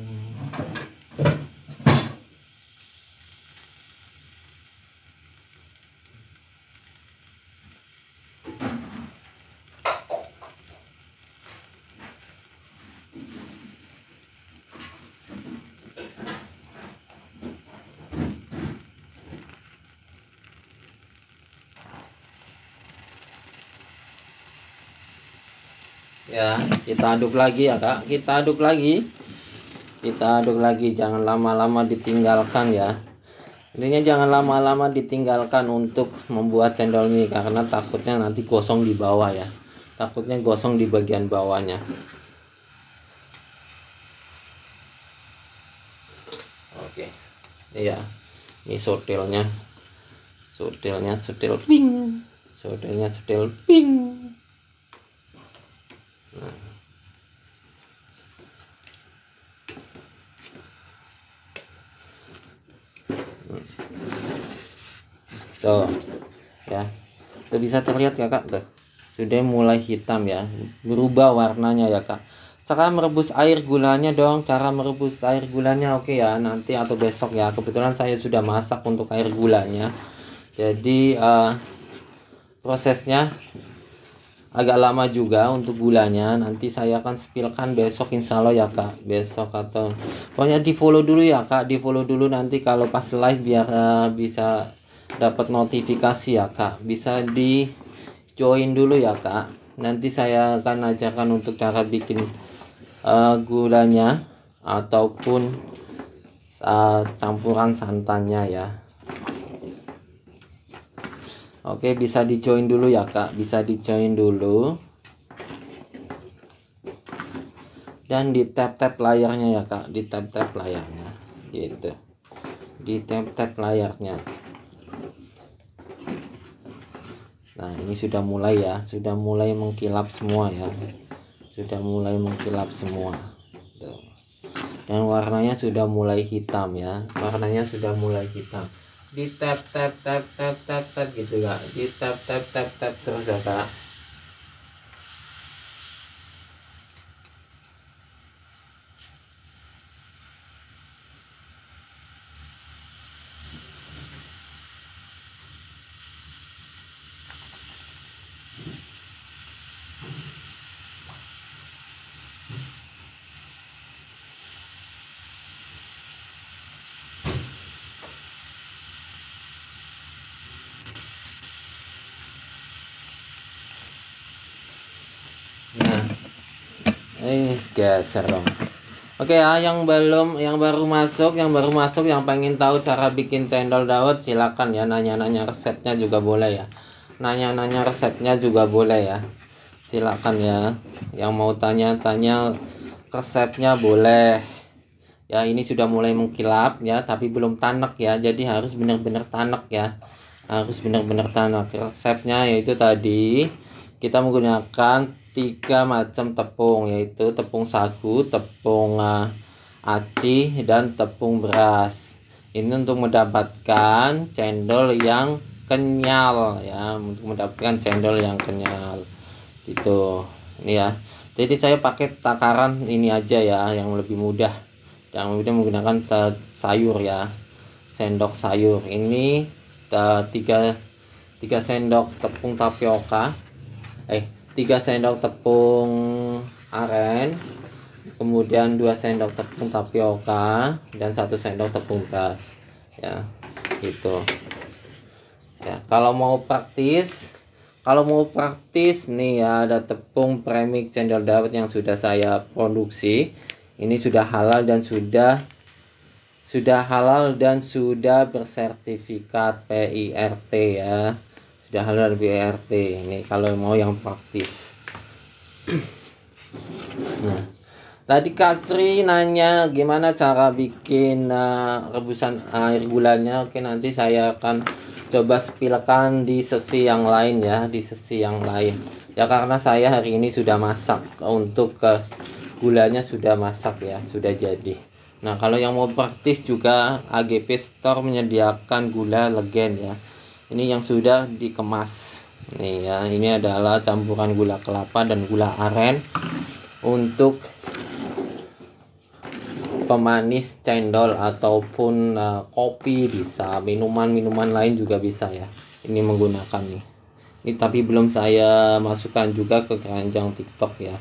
Ya, kita aduk lagi ya Kak, kita aduk lagi, jangan lama-lama ditinggalkan ya. Intinya jangan lama-lama ditinggalkan untuk membuat cendol mie, karena takutnya nanti gosong di bawah ya, takutnya gosong di bagian bawahnya. Oke, iya, ini sotilnya ping, sotil ping. Nah. Tuh ya, tuh bisa terlihat ya Kak, tuh sudah mulai hitam ya, berubah warnanya ya Kak. Cara merebus air gulanya dong, cara merebus air gulanya. Oke ya, nanti atau besok ya, kebetulan saya sudah masak untuk air gulanya, jadi prosesnya agak lama juga untuk gulanya. Nanti saya akan spillkan besok insya Allah ya Kak, besok atau pokoknya di follow dulu ya Kak, di follow dulu nanti kalau pas live biar bisa dapat notifikasi ya Kak, bisa di join dulu ya Kak. Nanti saya akan ajarkan untuk cara bikin gulanya ataupun campuran santannya ya. Oke, bisa di join dulu ya Kak, bisa di join dulu dan di tap layarnya ya Kak, di tap layarnya gitu, di tap layarnya. Nah, ini sudah mulai ya, sudah mulai mengkilap semua ya, sudah mulai mengkilap semua. Tuh. Dan warnanya sudah mulai hitam ya, warnanya sudah mulai hitam. Di tap tap tap tap tap tap gitu kak, di tap tap tap tap terus ya kak. Nah, geser dong. Oke ya, yang baru masuk, yang pengen tahu cara bikin cendol dawet, silakan ya, nanya-nanya resepnya juga boleh ya. Nanya-nanya resepnya juga boleh ya. Silakan ya. Yang mau tanya-tanya resepnya boleh. Ya, ini sudah mulai mengkilap ya, tapi belum tanak ya. Jadi harus benar-benar tanak ya. Harus benar-benar tanak. Resepnya yaitu tadi kita menggunakan 3 macam tepung, yaitu tepung sagu, tepung aci, dan tepung beras. Ini untuk mendapatkan cendol yang kenyal ya, untuk mendapatkan cendol yang kenyal itu. Ini ya, jadi saya pakai takaran ini aja ya, yang lebih mudah, yang mudah menggunakan sayur ya, sendok sayur. Ini 3 sendok tepung tapioka, 3 sendok tepung aren, kemudian 2 sendok tepung tapioka, dan 1 sendok tepung beras ya, itu ya. Kalau mau praktis nih ya, ada tepung premix cendol dawet yang sudah saya produksi. Ini sudah halal dan sudah bersertifikat PIRT ya, sudah halal PIRT. Ini kalau mau yang praktis. Nah, tadi Kak Sri nanya gimana cara bikin rebusan air gulanya. Oke, nanti saya akan coba spilkan di sesi yang lain ya, ya, karena saya hari ini sudah masak untuk gulanya, sudah masak ya, sudah jadi. Nah, kalau yang mau praktis juga, AGP Store menyediakan gula legen ya. Ini yang sudah dikemas nih ya. Ini adalah campuran gula kelapa dan gula aren untuk pemanis cendol ataupun kopi, bisa minuman lain juga bisa ya. Ini menggunakan nih. Ini tapi belum saya masukkan juga ke keranjang TikTok ya.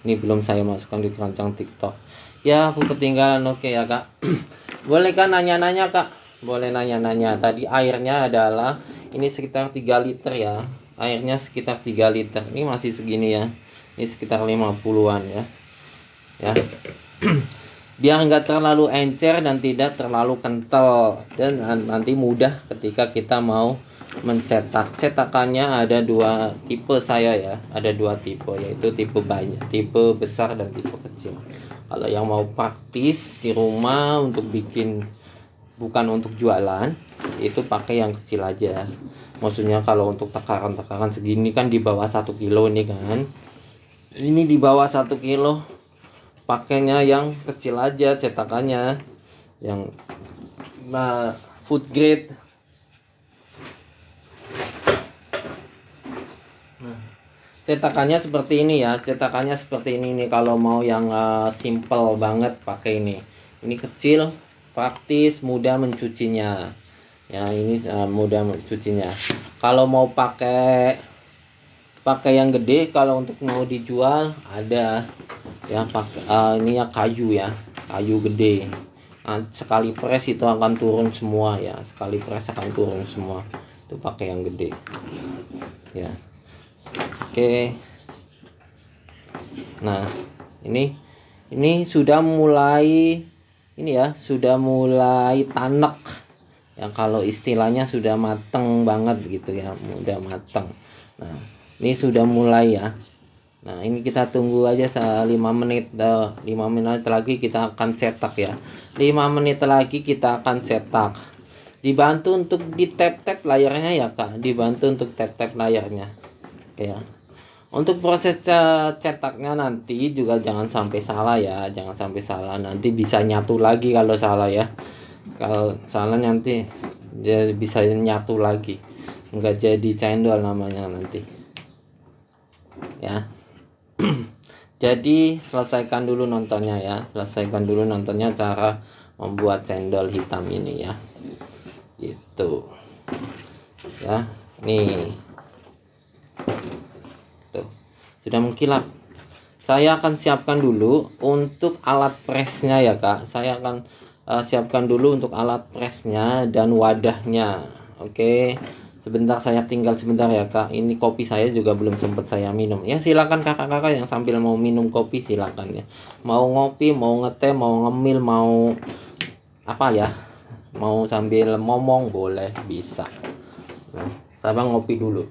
Ini belum saya masukkan di keranjang TikTok. Ya, aku ketinggalan. Oke ya kak. Boleh kan nanya-nanya kak? Boleh nanya-nanya. Tadi airnya adalah ini sekitar 3 liter ya. Airnya sekitar 3 liter. Ini masih segini ya. Ini sekitar 50-an ya. Ya. Biar nggak terlalu encer dan tidak terlalu kental, dan nanti mudah ketika kita mau mencetak. Cetakannya ada 2 tipe saya ya, ada 2 tipe, yaitu tipe besar dan tipe kecil. Kalau yang mau praktis di rumah untuk bikin, bukan untuk jualan, itu pakai yang kecil aja. Maksudnya kalau untuk takaran segini kan di bawah 1 kilo ini kan, ini di bawah 1 kilo, pakainya yang kecil aja, cetakannya yang food grade. Nah, cetakannya seperti ini ya, cetakannya seperti ini nih. Kalau mau yang simple banget pakai ini kecil, praktis, mudah mencucinya ya. Ini mudah mencucinya. Kalau mau pakai yang gede, kalau untuk mau dijual ada ya, pakai ini ya, kayu gede. Nah, sekali press itu akan turun semua ya, itu pakai yang gede ya. Oke. Nah, ini sudah mulai tanek yang kalau istilahnya sudah mateng banget gitu ya, udah mateng. Nah, ini sudah mulai ya. Nah, ini kita tunggu aja 5 menit. 5 menit lagi kita akan cetak ya. 5 menit lagi kita akan cetak. Dibantu untuk di tap-tap layarnya ya Kak, dibantu untuk tap-tap layarnya. Oke ya. Untuk proses cetaknya nanti juga jangan sampai salah ya, jangan sampai salah. Nanti bisa nyatu lagi kalau salah ya. Kalau salah nanti jadi bisa nyatu lagi. Enggak jadi cendol namanya nanti. Ya. Jadi selesaikan dulu nontonnya ya, selesaikan dulu nontonnya cara membuat cendol hitam ini ya. Gitu. Ya, nih. Tuh. Sudah mengkilap. Saya akan siapkan dulu untuk alat presnya ya, Kak. Saya akan siapkan dulu untuk alat presnya dan wadahnya. Oke. Sebentar, saya tinggal sebentar ya Kak. Ini kopi saya juga belum sempat saya minum. Ya silakan kakak-kakak yang sambil mau minum kopi silakan ya. Mau ngopi, mau ngeteh, mau ngemil, mau apa ya? Mau sambil ngomong boleh, bisa. Nah, saya ngopi dulu.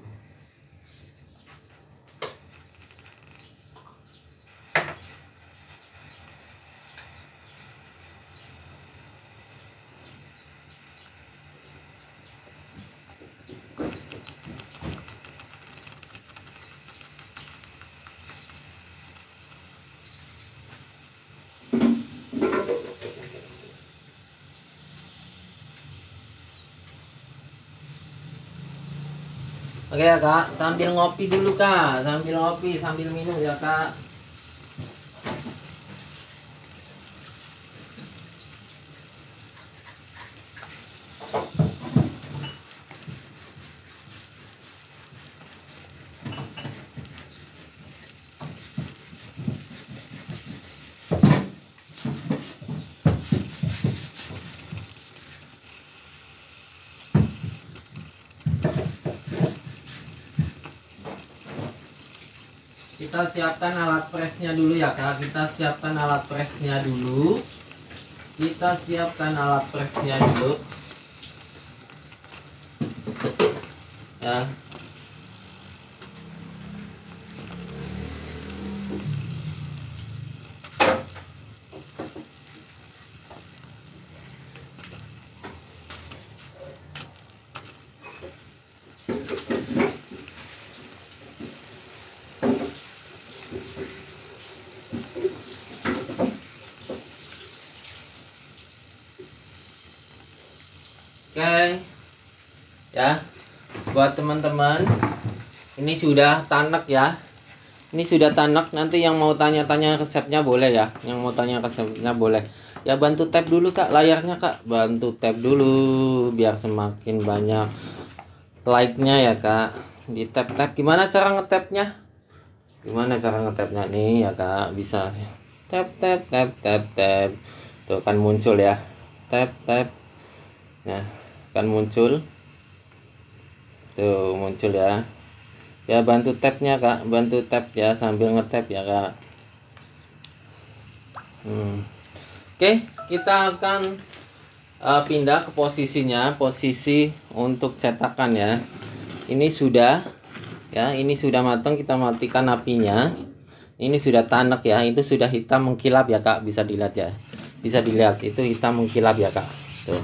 Oke ya Kak, sambil ngopi dulu Kak, sambil ngopi, sambil minum ya Kak. Kita siapkan alat presnya dulu ya Kak, kita siapkan alat presnya dulu. Kita siapkan alat presnya dulu. Ya. Oke. Ya. Buat teman-teman, ini sudah tanek ya. Ini sudah tanek, nanti yang mau tanya-tanya resepnya boleh ya. Yang mau tanya resepnya boleh. Ya bantu tap dulu Kak layarnya Kak. Bantu tap dulu biar semakin banyak like-nya ya Kak. Di tap-tap. Gimana cara ngetapnya? Gimana cara ngetapnya nih ya Kak? Bisa tap tap tap tap tap. Tuh kan muncul ya. Tap tap. Nah, kan muncul. Tuh muncul ya. Ya bantu tapnya Kak, bantu tap ya sambil ngetap ya Kak. Oke, kita akan pindah ke posisinya, posisi untuk cetakan ya. Ini sudah ya, ini sudah matang, kita matikan apinya. Ini sudah tanek ya, itu sudah hitam mengkilap ya Kak, bisa dilihat ya. Bisa dilihat itu hitam mengkilap ya Kak. Tuh.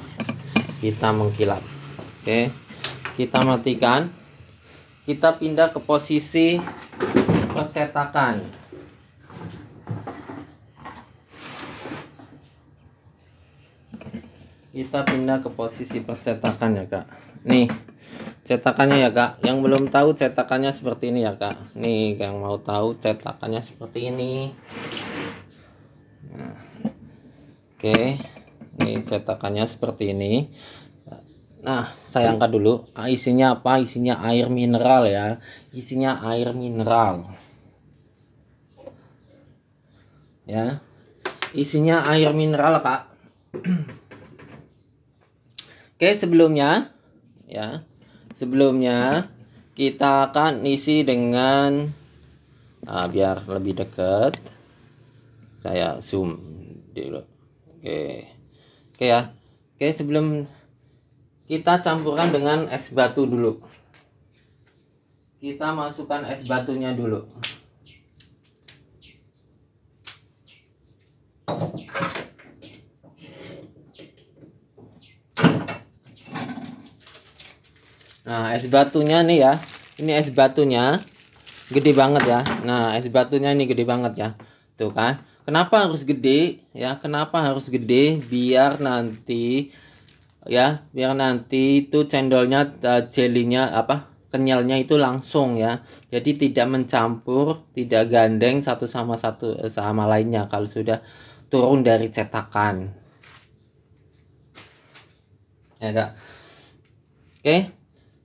Hitam mengkilap. Oke. Kita matikan. Kita pindah ke posisi percetakan. Kita pindah ke posisi percetakan ya Kak. Nih, cetakannya ya Kak. Yang belum tahu cetakannya seperti ini ya Kak. Nih, yang mau tahu cetakannya seperti ini. Nah, oke. Ini cetakannya seperti ini. Nah, saya angkat dulu. Isinya apa? Isinya air mineral ya. Isinya air mineral. Ya. Isinya air mineral, Kak. Oke, sebelumnya ya. Sebelumnya kita akan isi dengan biar lebih dekat. Saya zoom dulu. Oke. Oke ya. Oke, sebelum kita campurkan dengan es batu dulu. Kita masukkan es batunya dulu. Nah, es batunya nih ya. Ini es batunya gede banget ya. Nah, es batunya ini gede banget ya. Tuh kan. Kenapa harus gede ya? Kenapa harus gede? Biar nanti itu cendolnya, jelinya apa? Kenyalnya itu langsung ya. Jadi tidak mencampur, tidak gandeng satu sama lainnya kalau sudah turun dari cetakan. Ya, Kak. Oke.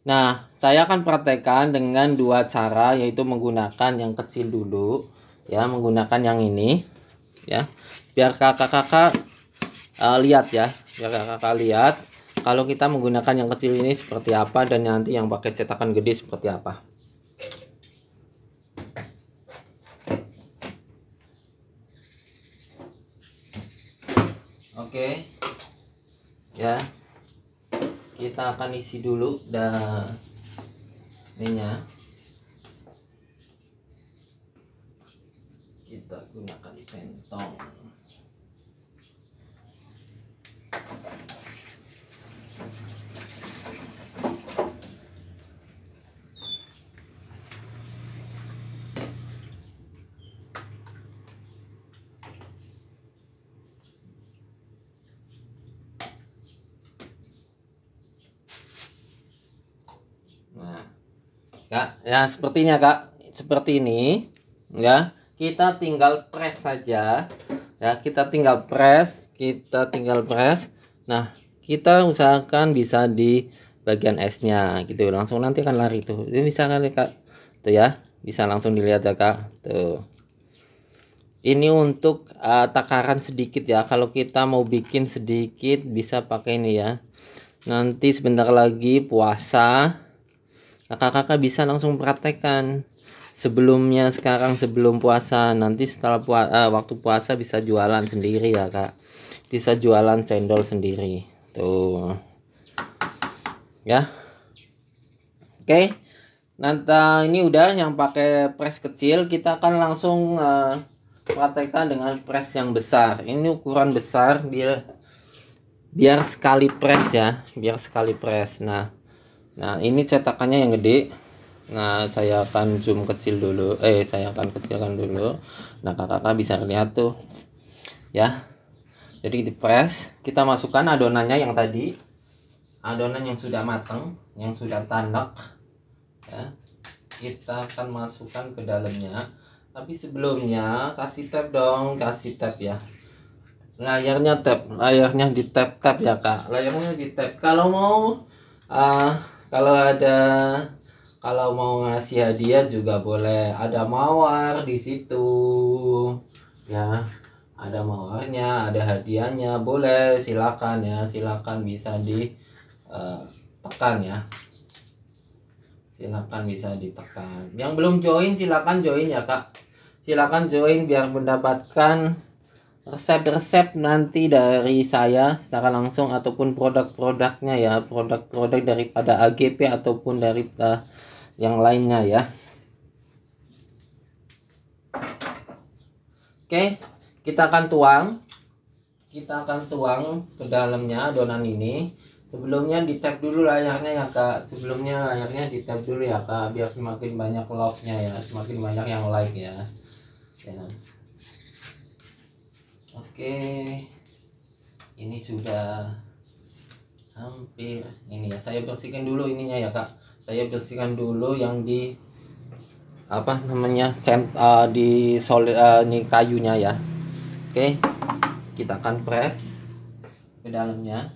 Nah, saya akan praktekkan dengan dua cara, yaitu menggunakan yang kecil dulu, ya, menggunakan yang ini, ya, biar kakak-kakak lihat ya, biar kakak lihat kalau kita menggunakan yang kecil ini seperti apa dan nanti yang pakai cetakan gede seperti apa. Oke, ya, kita akan isi dulu dan ininya. Kita gunakan pentong. Nah, Kak, ya sepertinya Kak, seperti ini, ya. Kita tinggal press saja, ya. Kita tinggal press. Nah, kita usahakan bisa di bagian esnya, gitu. Langsung nanti akan lari tuh. Ini bisa kali Kak, tuh ya, bisa langsung dilihat ya Kak, tuh. Ini untuk takaran sedikit ya. Kalau kita mau bikin sedikit, bisa pakai ini ya. Nanti sebentar lagi puasa. Kakak-kakak bisa langsung praktekkan sebelumnya, sekarang sebelum puasa, nanti setelah waktu puasa bisa jualan sendiri ya Kak, bisa jualan cendol sendiri tuh ya. Oke, nanti ini udah yang pakai press kecil, kita akan langsung praktekkan dengan press yang besar. Ini ukuran besar biar sekali press ya, biar sekali press. Nah, ini cetakannya yang gede. Nah, saya akan zoom kecil dulu. Saya akan kecilkan dulu. Nah, kakak-kakak bisa lihat tuh. Ya. Jadi di press, kita masukkan adonannya yang tadi. Adonan yang sudah matang, yang sudah tanak. Ya. Kita akan masukkan ke dalamnya. Tapi sebelumnya kasih tap dong, kasih tap ya. Layarnya di tap ya, Kak. Layarnya di tap. Kalau mau ngasih hadiah juga boleh, ada mawar di situ ya, ada mawarnya, ada hadiahnya, boleh, silakan ya, silakan bisa ditekan ya, silakan bisa ditekan. Yang belum join silakan join ya Kak, silakan join biar mendapatkan resep-resep nanti dari saya secara langsung ataupun produk-produknya ya, produk-produk daripada AGP ataupun dari yang lainnya ya. Oke, kita akan tuang ke dalamnya adonan ini. Sebelumnya di tap dulu layarnya ya Kak, di tap dulu ya Kak, biar semakin banyak love-nya ya, semakin banyak yang like ya. Oke, ini sudah hampir ini ya, saya bersihkan dulu ininya ya Kak, saya bersihkan dulu yang di di solid, ini kayunya ya. Oke, kita akan press ke dalamnya.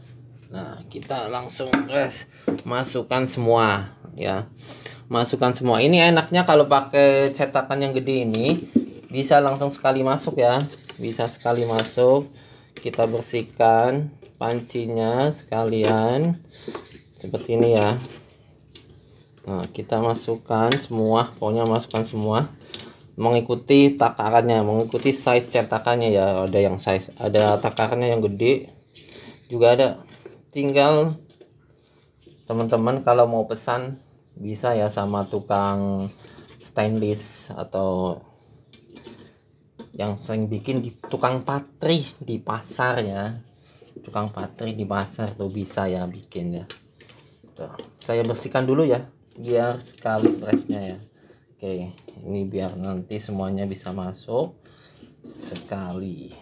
Nah, kita langsung press, masukkan semua ya, masukkan semua. Ini enaknya kalau pakai cetakan yang gede ini bisa langsung sekali masuk ya, bisa sekali masuk. Kita bersihkan pancinya sekalian seperti ini ya. Nah, kita masukkan semua, pokoknya masukkan semua, mengikuti takarannya, mengikuti size cetakannya ya. Ada yang size, ada takarannya yang gede juga ada. Tinggal teman-teman kalau mau pesan bisa ya sama tukang stainless atau yang sering bikin di tukang patri di pasar ya, tukang patri di pasar tuh bisa ya bikin ya. Tuh, saya bersihkan dulu ya biar sekali presnya ya. Oke, ini biar nanti semuanya bisa masuk sekali.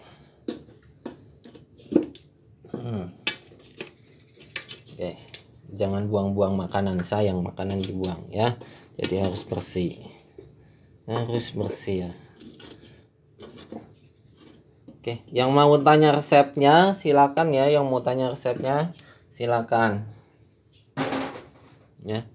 Oke, jangan buang-buang makanan, sayang makanan dibuang ya. Jadi harus bersih ya. Oke, yang mau tanya resepnya silakan ya, yang mau tanya resepnya silakan ya.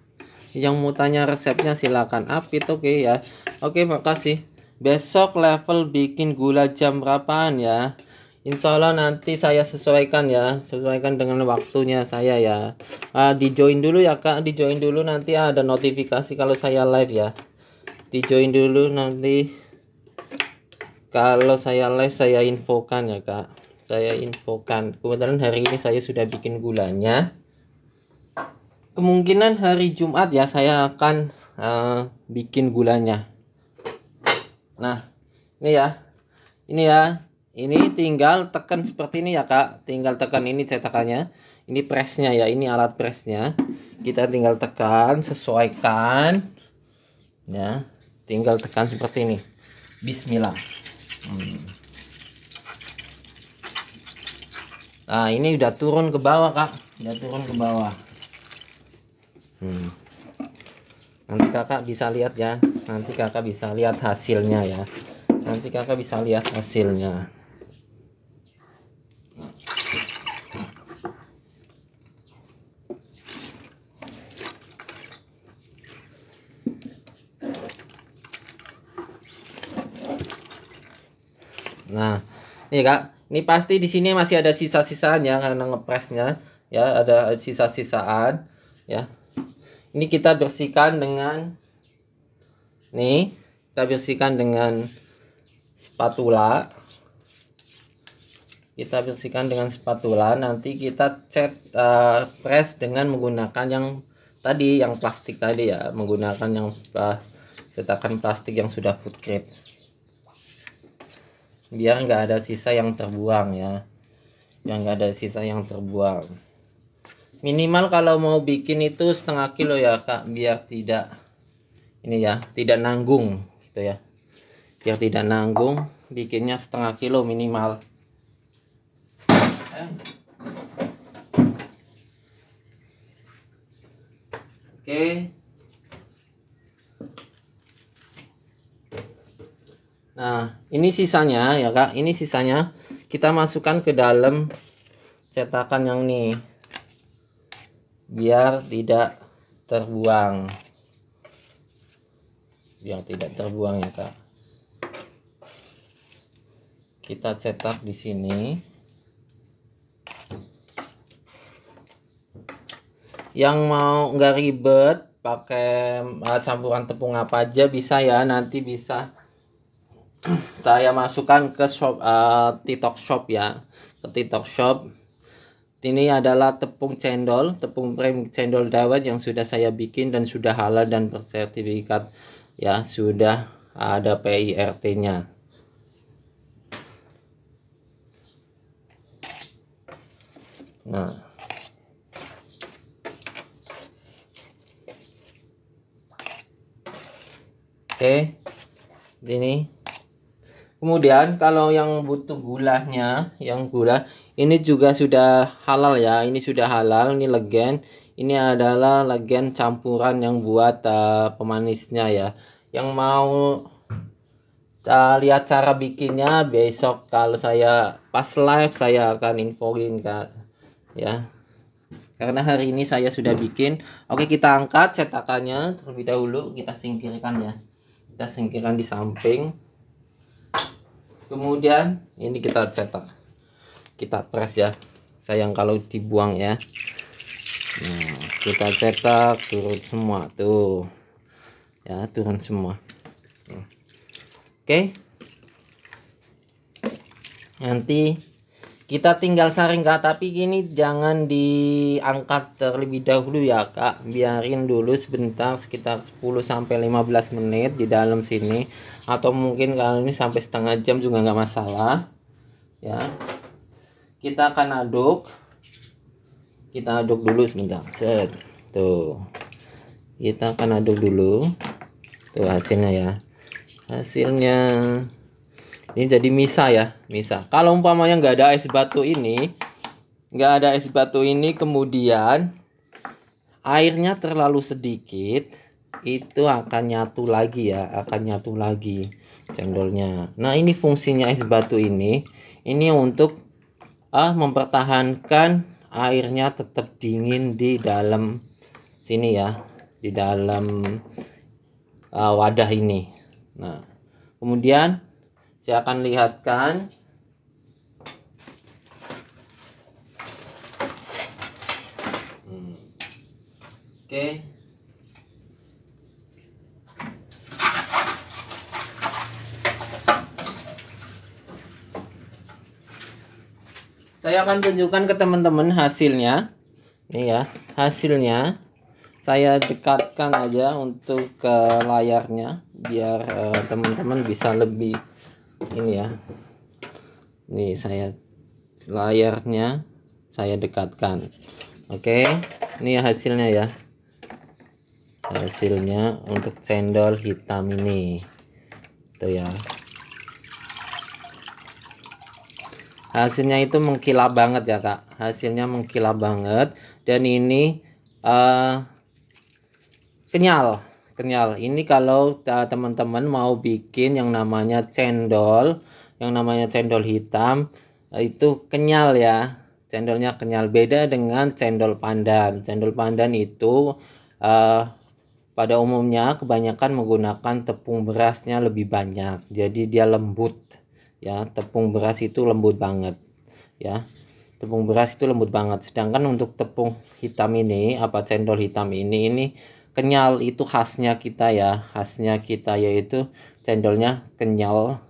Yang mau tanya resepnya silakan update. Oke ya. Oke, makasih. Besok level bikin gula jam berapaan ya? Insya Allah nanti saya sesuaikan ya, sesuaikan dengan waktunya saya ya. Di join dulu ya kak, di join dulu, nanti ada notifikasi kalau saya live ya. Di join dulu, nanti kalau saya live saya infokan ya kak, saya infokan. Kebetulan hari ini saya sudah bikin gulanya. Kemungkinan hari Jumat ya saya akan bikin gulanya. Nah ini ya, ini tinggal tekan seperti ini ya kak, tinggal tekan ini cetakannya, ini presnya ya, ini alat presnya. Kita tinggal tekan, sesuaikan ya, tinggal tekan seperti ini. Bismillah. Nah ini udah turun ke bawah kak, udah turun ke bawah. Nanti kakak bisa lihat ya, nanti kakak bisa lihat hasilnya ya, nanti kakak bisa lihat hasilnya. Nah ini kak, ini pasti di sini masih ada sisa-sisanya karena ngepresnya ya, ada sisa-sisaan ya. Ini kita bersihkan dengan spatula. Kita bersihkan dengan spatula. Nanti kita press dengan menggunakan yang tadi, yang plastik tadi ya, menggunakan yang cetakan plastik yang sudah food grade, biar nggak ada sisa yang terbuang ya, minimal kalau mau bikin itu setengah kilo ya kak, biar tidak tidak nanggung gitu ya, biar tidak nanggung, bikinnya setengah kilo minimal. Oke. Nah ini sisanya ya kak, ini sisanya kita masukkan ke dalam cetakan yang ini biar tidak terbuang, ya kak. Kita cetak di sini. Yang mau nggak ribet pakai campuran tepung apa aja bisa ya, nanti bisa saya masukkan ke shop TikTok shop ya, ke TikTok shop. Ini adalah tepung premium cendol dawet yang sudah saya bikin dan sudah halal dan bersertifikat ya, sudah ada PIRT-nya. Nah oke, ini kemudian kalau yang butuh gulanya, ini juga sudah halal ya, ini sudah halal, ini legen. Ini adalah legen campuran yang buat pemanisnya ya. Yang mau lihat cara bikinnya besok, kalau saya pas live saya akan infoin kak ya, karena hari ini saya sudah bikin. Oke, kita angkat cetakannya terlebih dahulu, kita singkirkan ya, kita singkirkan di samping. Kemudian ini kita cetak, kita press ya, sayang kalau dibuang ya. Nah kita cetak, turun semua tuh ya, turun semua. Oke, nanti kita tinggal saring kak, tapi gini jangan diangkat terlebih dahulu ya kak, biarin dulu sebentar, sekitar 10-15 menit di dalam sini, atau mungkin kalau ini sampai setengah jam juga nggak masalah ya. Kita akan aduk dulu sebentar, set. Tuh, kita akan aduk dulu. Tuh hasilnya ya. Hasilnya ini jadi misa ya, misa. Kalau umpamanya nggak ada es batu ini, kemudian airnya terlalu sedikit, itu akan nyatu lagi ya, cendolnya. Nah, ini fungsinya es batu ini untuk mempertahankan airnya tetap dingin di dalam sini ya, di dalam wadah ini. Nah, kemudian saya akan lihatkan. Oke. Saya akan tunjukkan ke teman-teman hasilnya. Nih ya, hasilnya. Saya dekatkan aja untuk ke layarnya biar teman-teman bisa lebih ini ya. Nih layarnya saya dekatkan. Oke, ini hasilnya ya. Hasilnya untuk cendol hitam ini. Tuh ya. Hasilnya itu mengkilap banget ya Kak. Hasilnya mengkilap banget dan ini kenyal. Ini kalau teman-teman mau bikin yang namanya cendol hitam, itu kenyal ya. Cendolnya kenyal, beda dengan cendol pandan. Cendol pandan itu pada umumnya kebanyakan menggunakan tepung berasnya lebih banyak. Jadi dia lembut ya. Tepung beras itu lembut banget ya. Tepung beras itu lembut banget. Sedangkan untuk tepung hitam ini, cendol hitam ini kenyal. Itu khasnya kita ya. Khasnya kita yaitu cendolnya kenyal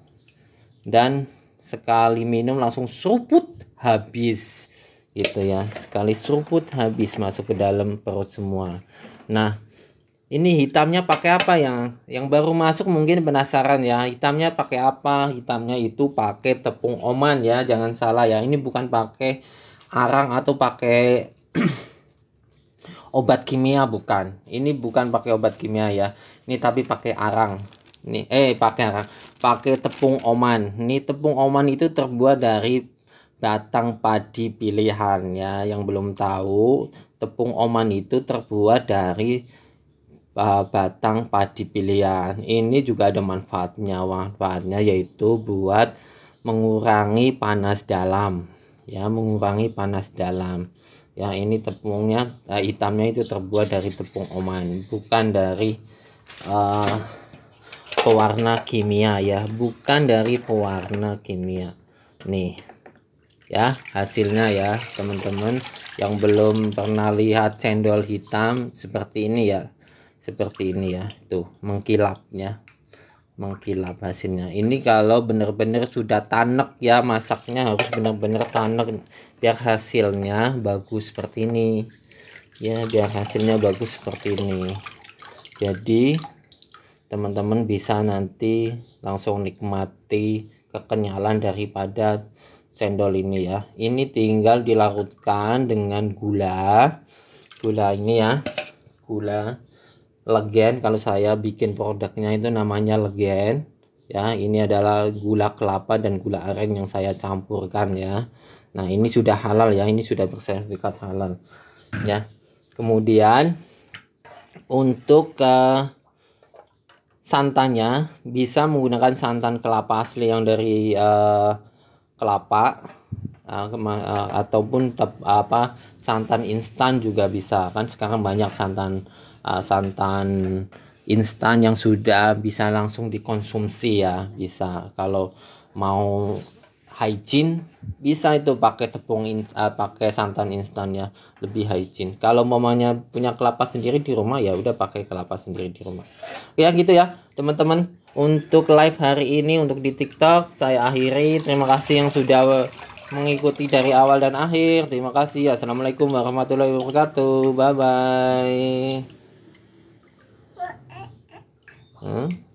dan sekali minum langsung seruput habis gitu ya. Sekali seruput habis masuk ke dalam perut semua. Nah, ini hitamnya pakai apa yang baru masuk mungkin penasaran ya. Hitamnya pakai apa? Hitamnya itu pakai tepung oman ya. Jangan salah ya. Ini bukan pakai arang atau pakai obat kimia, bukan. Ini bukan pakai obat kimia ya. Ini tapi pakai arang. Pakai tepung oman. Ini tepung oman itu terbuat dari batang padi pilihan ya. Yang belum tahu, tepung oman itu terbuat dari batang padi pilihan. Ini juga ada manfaatnya. Manfaatnya yaitu buat mengurangi panas dalam ya, ya. Ini tepungnya hitamnya itu terbuat dari tepung oman, bukan dari pewarna kimia ya, nih ya hasilnya ya. Teman-teman yang belum pernah lihat cendol hitam seperti ini ya, tuh mengkilap hasilnya. Ini kalau benar-benar sudah tanek ya, masaknya harus benar-benar tanek biar hasilnya bagus seperti ini ya, jadi teman-teman bisa nanti langsung nikmati kekenyalan daripada cendol ini ya. Ini tinggal dilarutkan dengan gula ini ya, gula Legen. Kalau saya bikin produknya itu namanya Legen ya. Ini adalah gula kelapa dan gula aren yang saya campurkan ya. Nah, ini sudah halal ya, ini sudah bersertifikat halal ya. Kemudian untuk santannya bisa menggunakan santan kelapa asli yang dari kelapa ataupun santan instan juga bisa kan. Sekarang banyak santan instan yang sudah bisa langsung dikonsumsi ya, bisa. Kalau mau hygiene bisa itu pakai pakai santan instan ya, lebih hygiene. Kalau mamanya punya kelapa sendiri di rumah ya udah pakai kelapa sendiri di rumah ya, gitu ya teman-teman. Untuk live hari ini untuk di TikTok saya akhiri. Terima kasih yang sudah mengikuti dari awal dan akhir. Terima kasih. Assalamualaikum warahmatullahi wabarakatuh. Bye bye.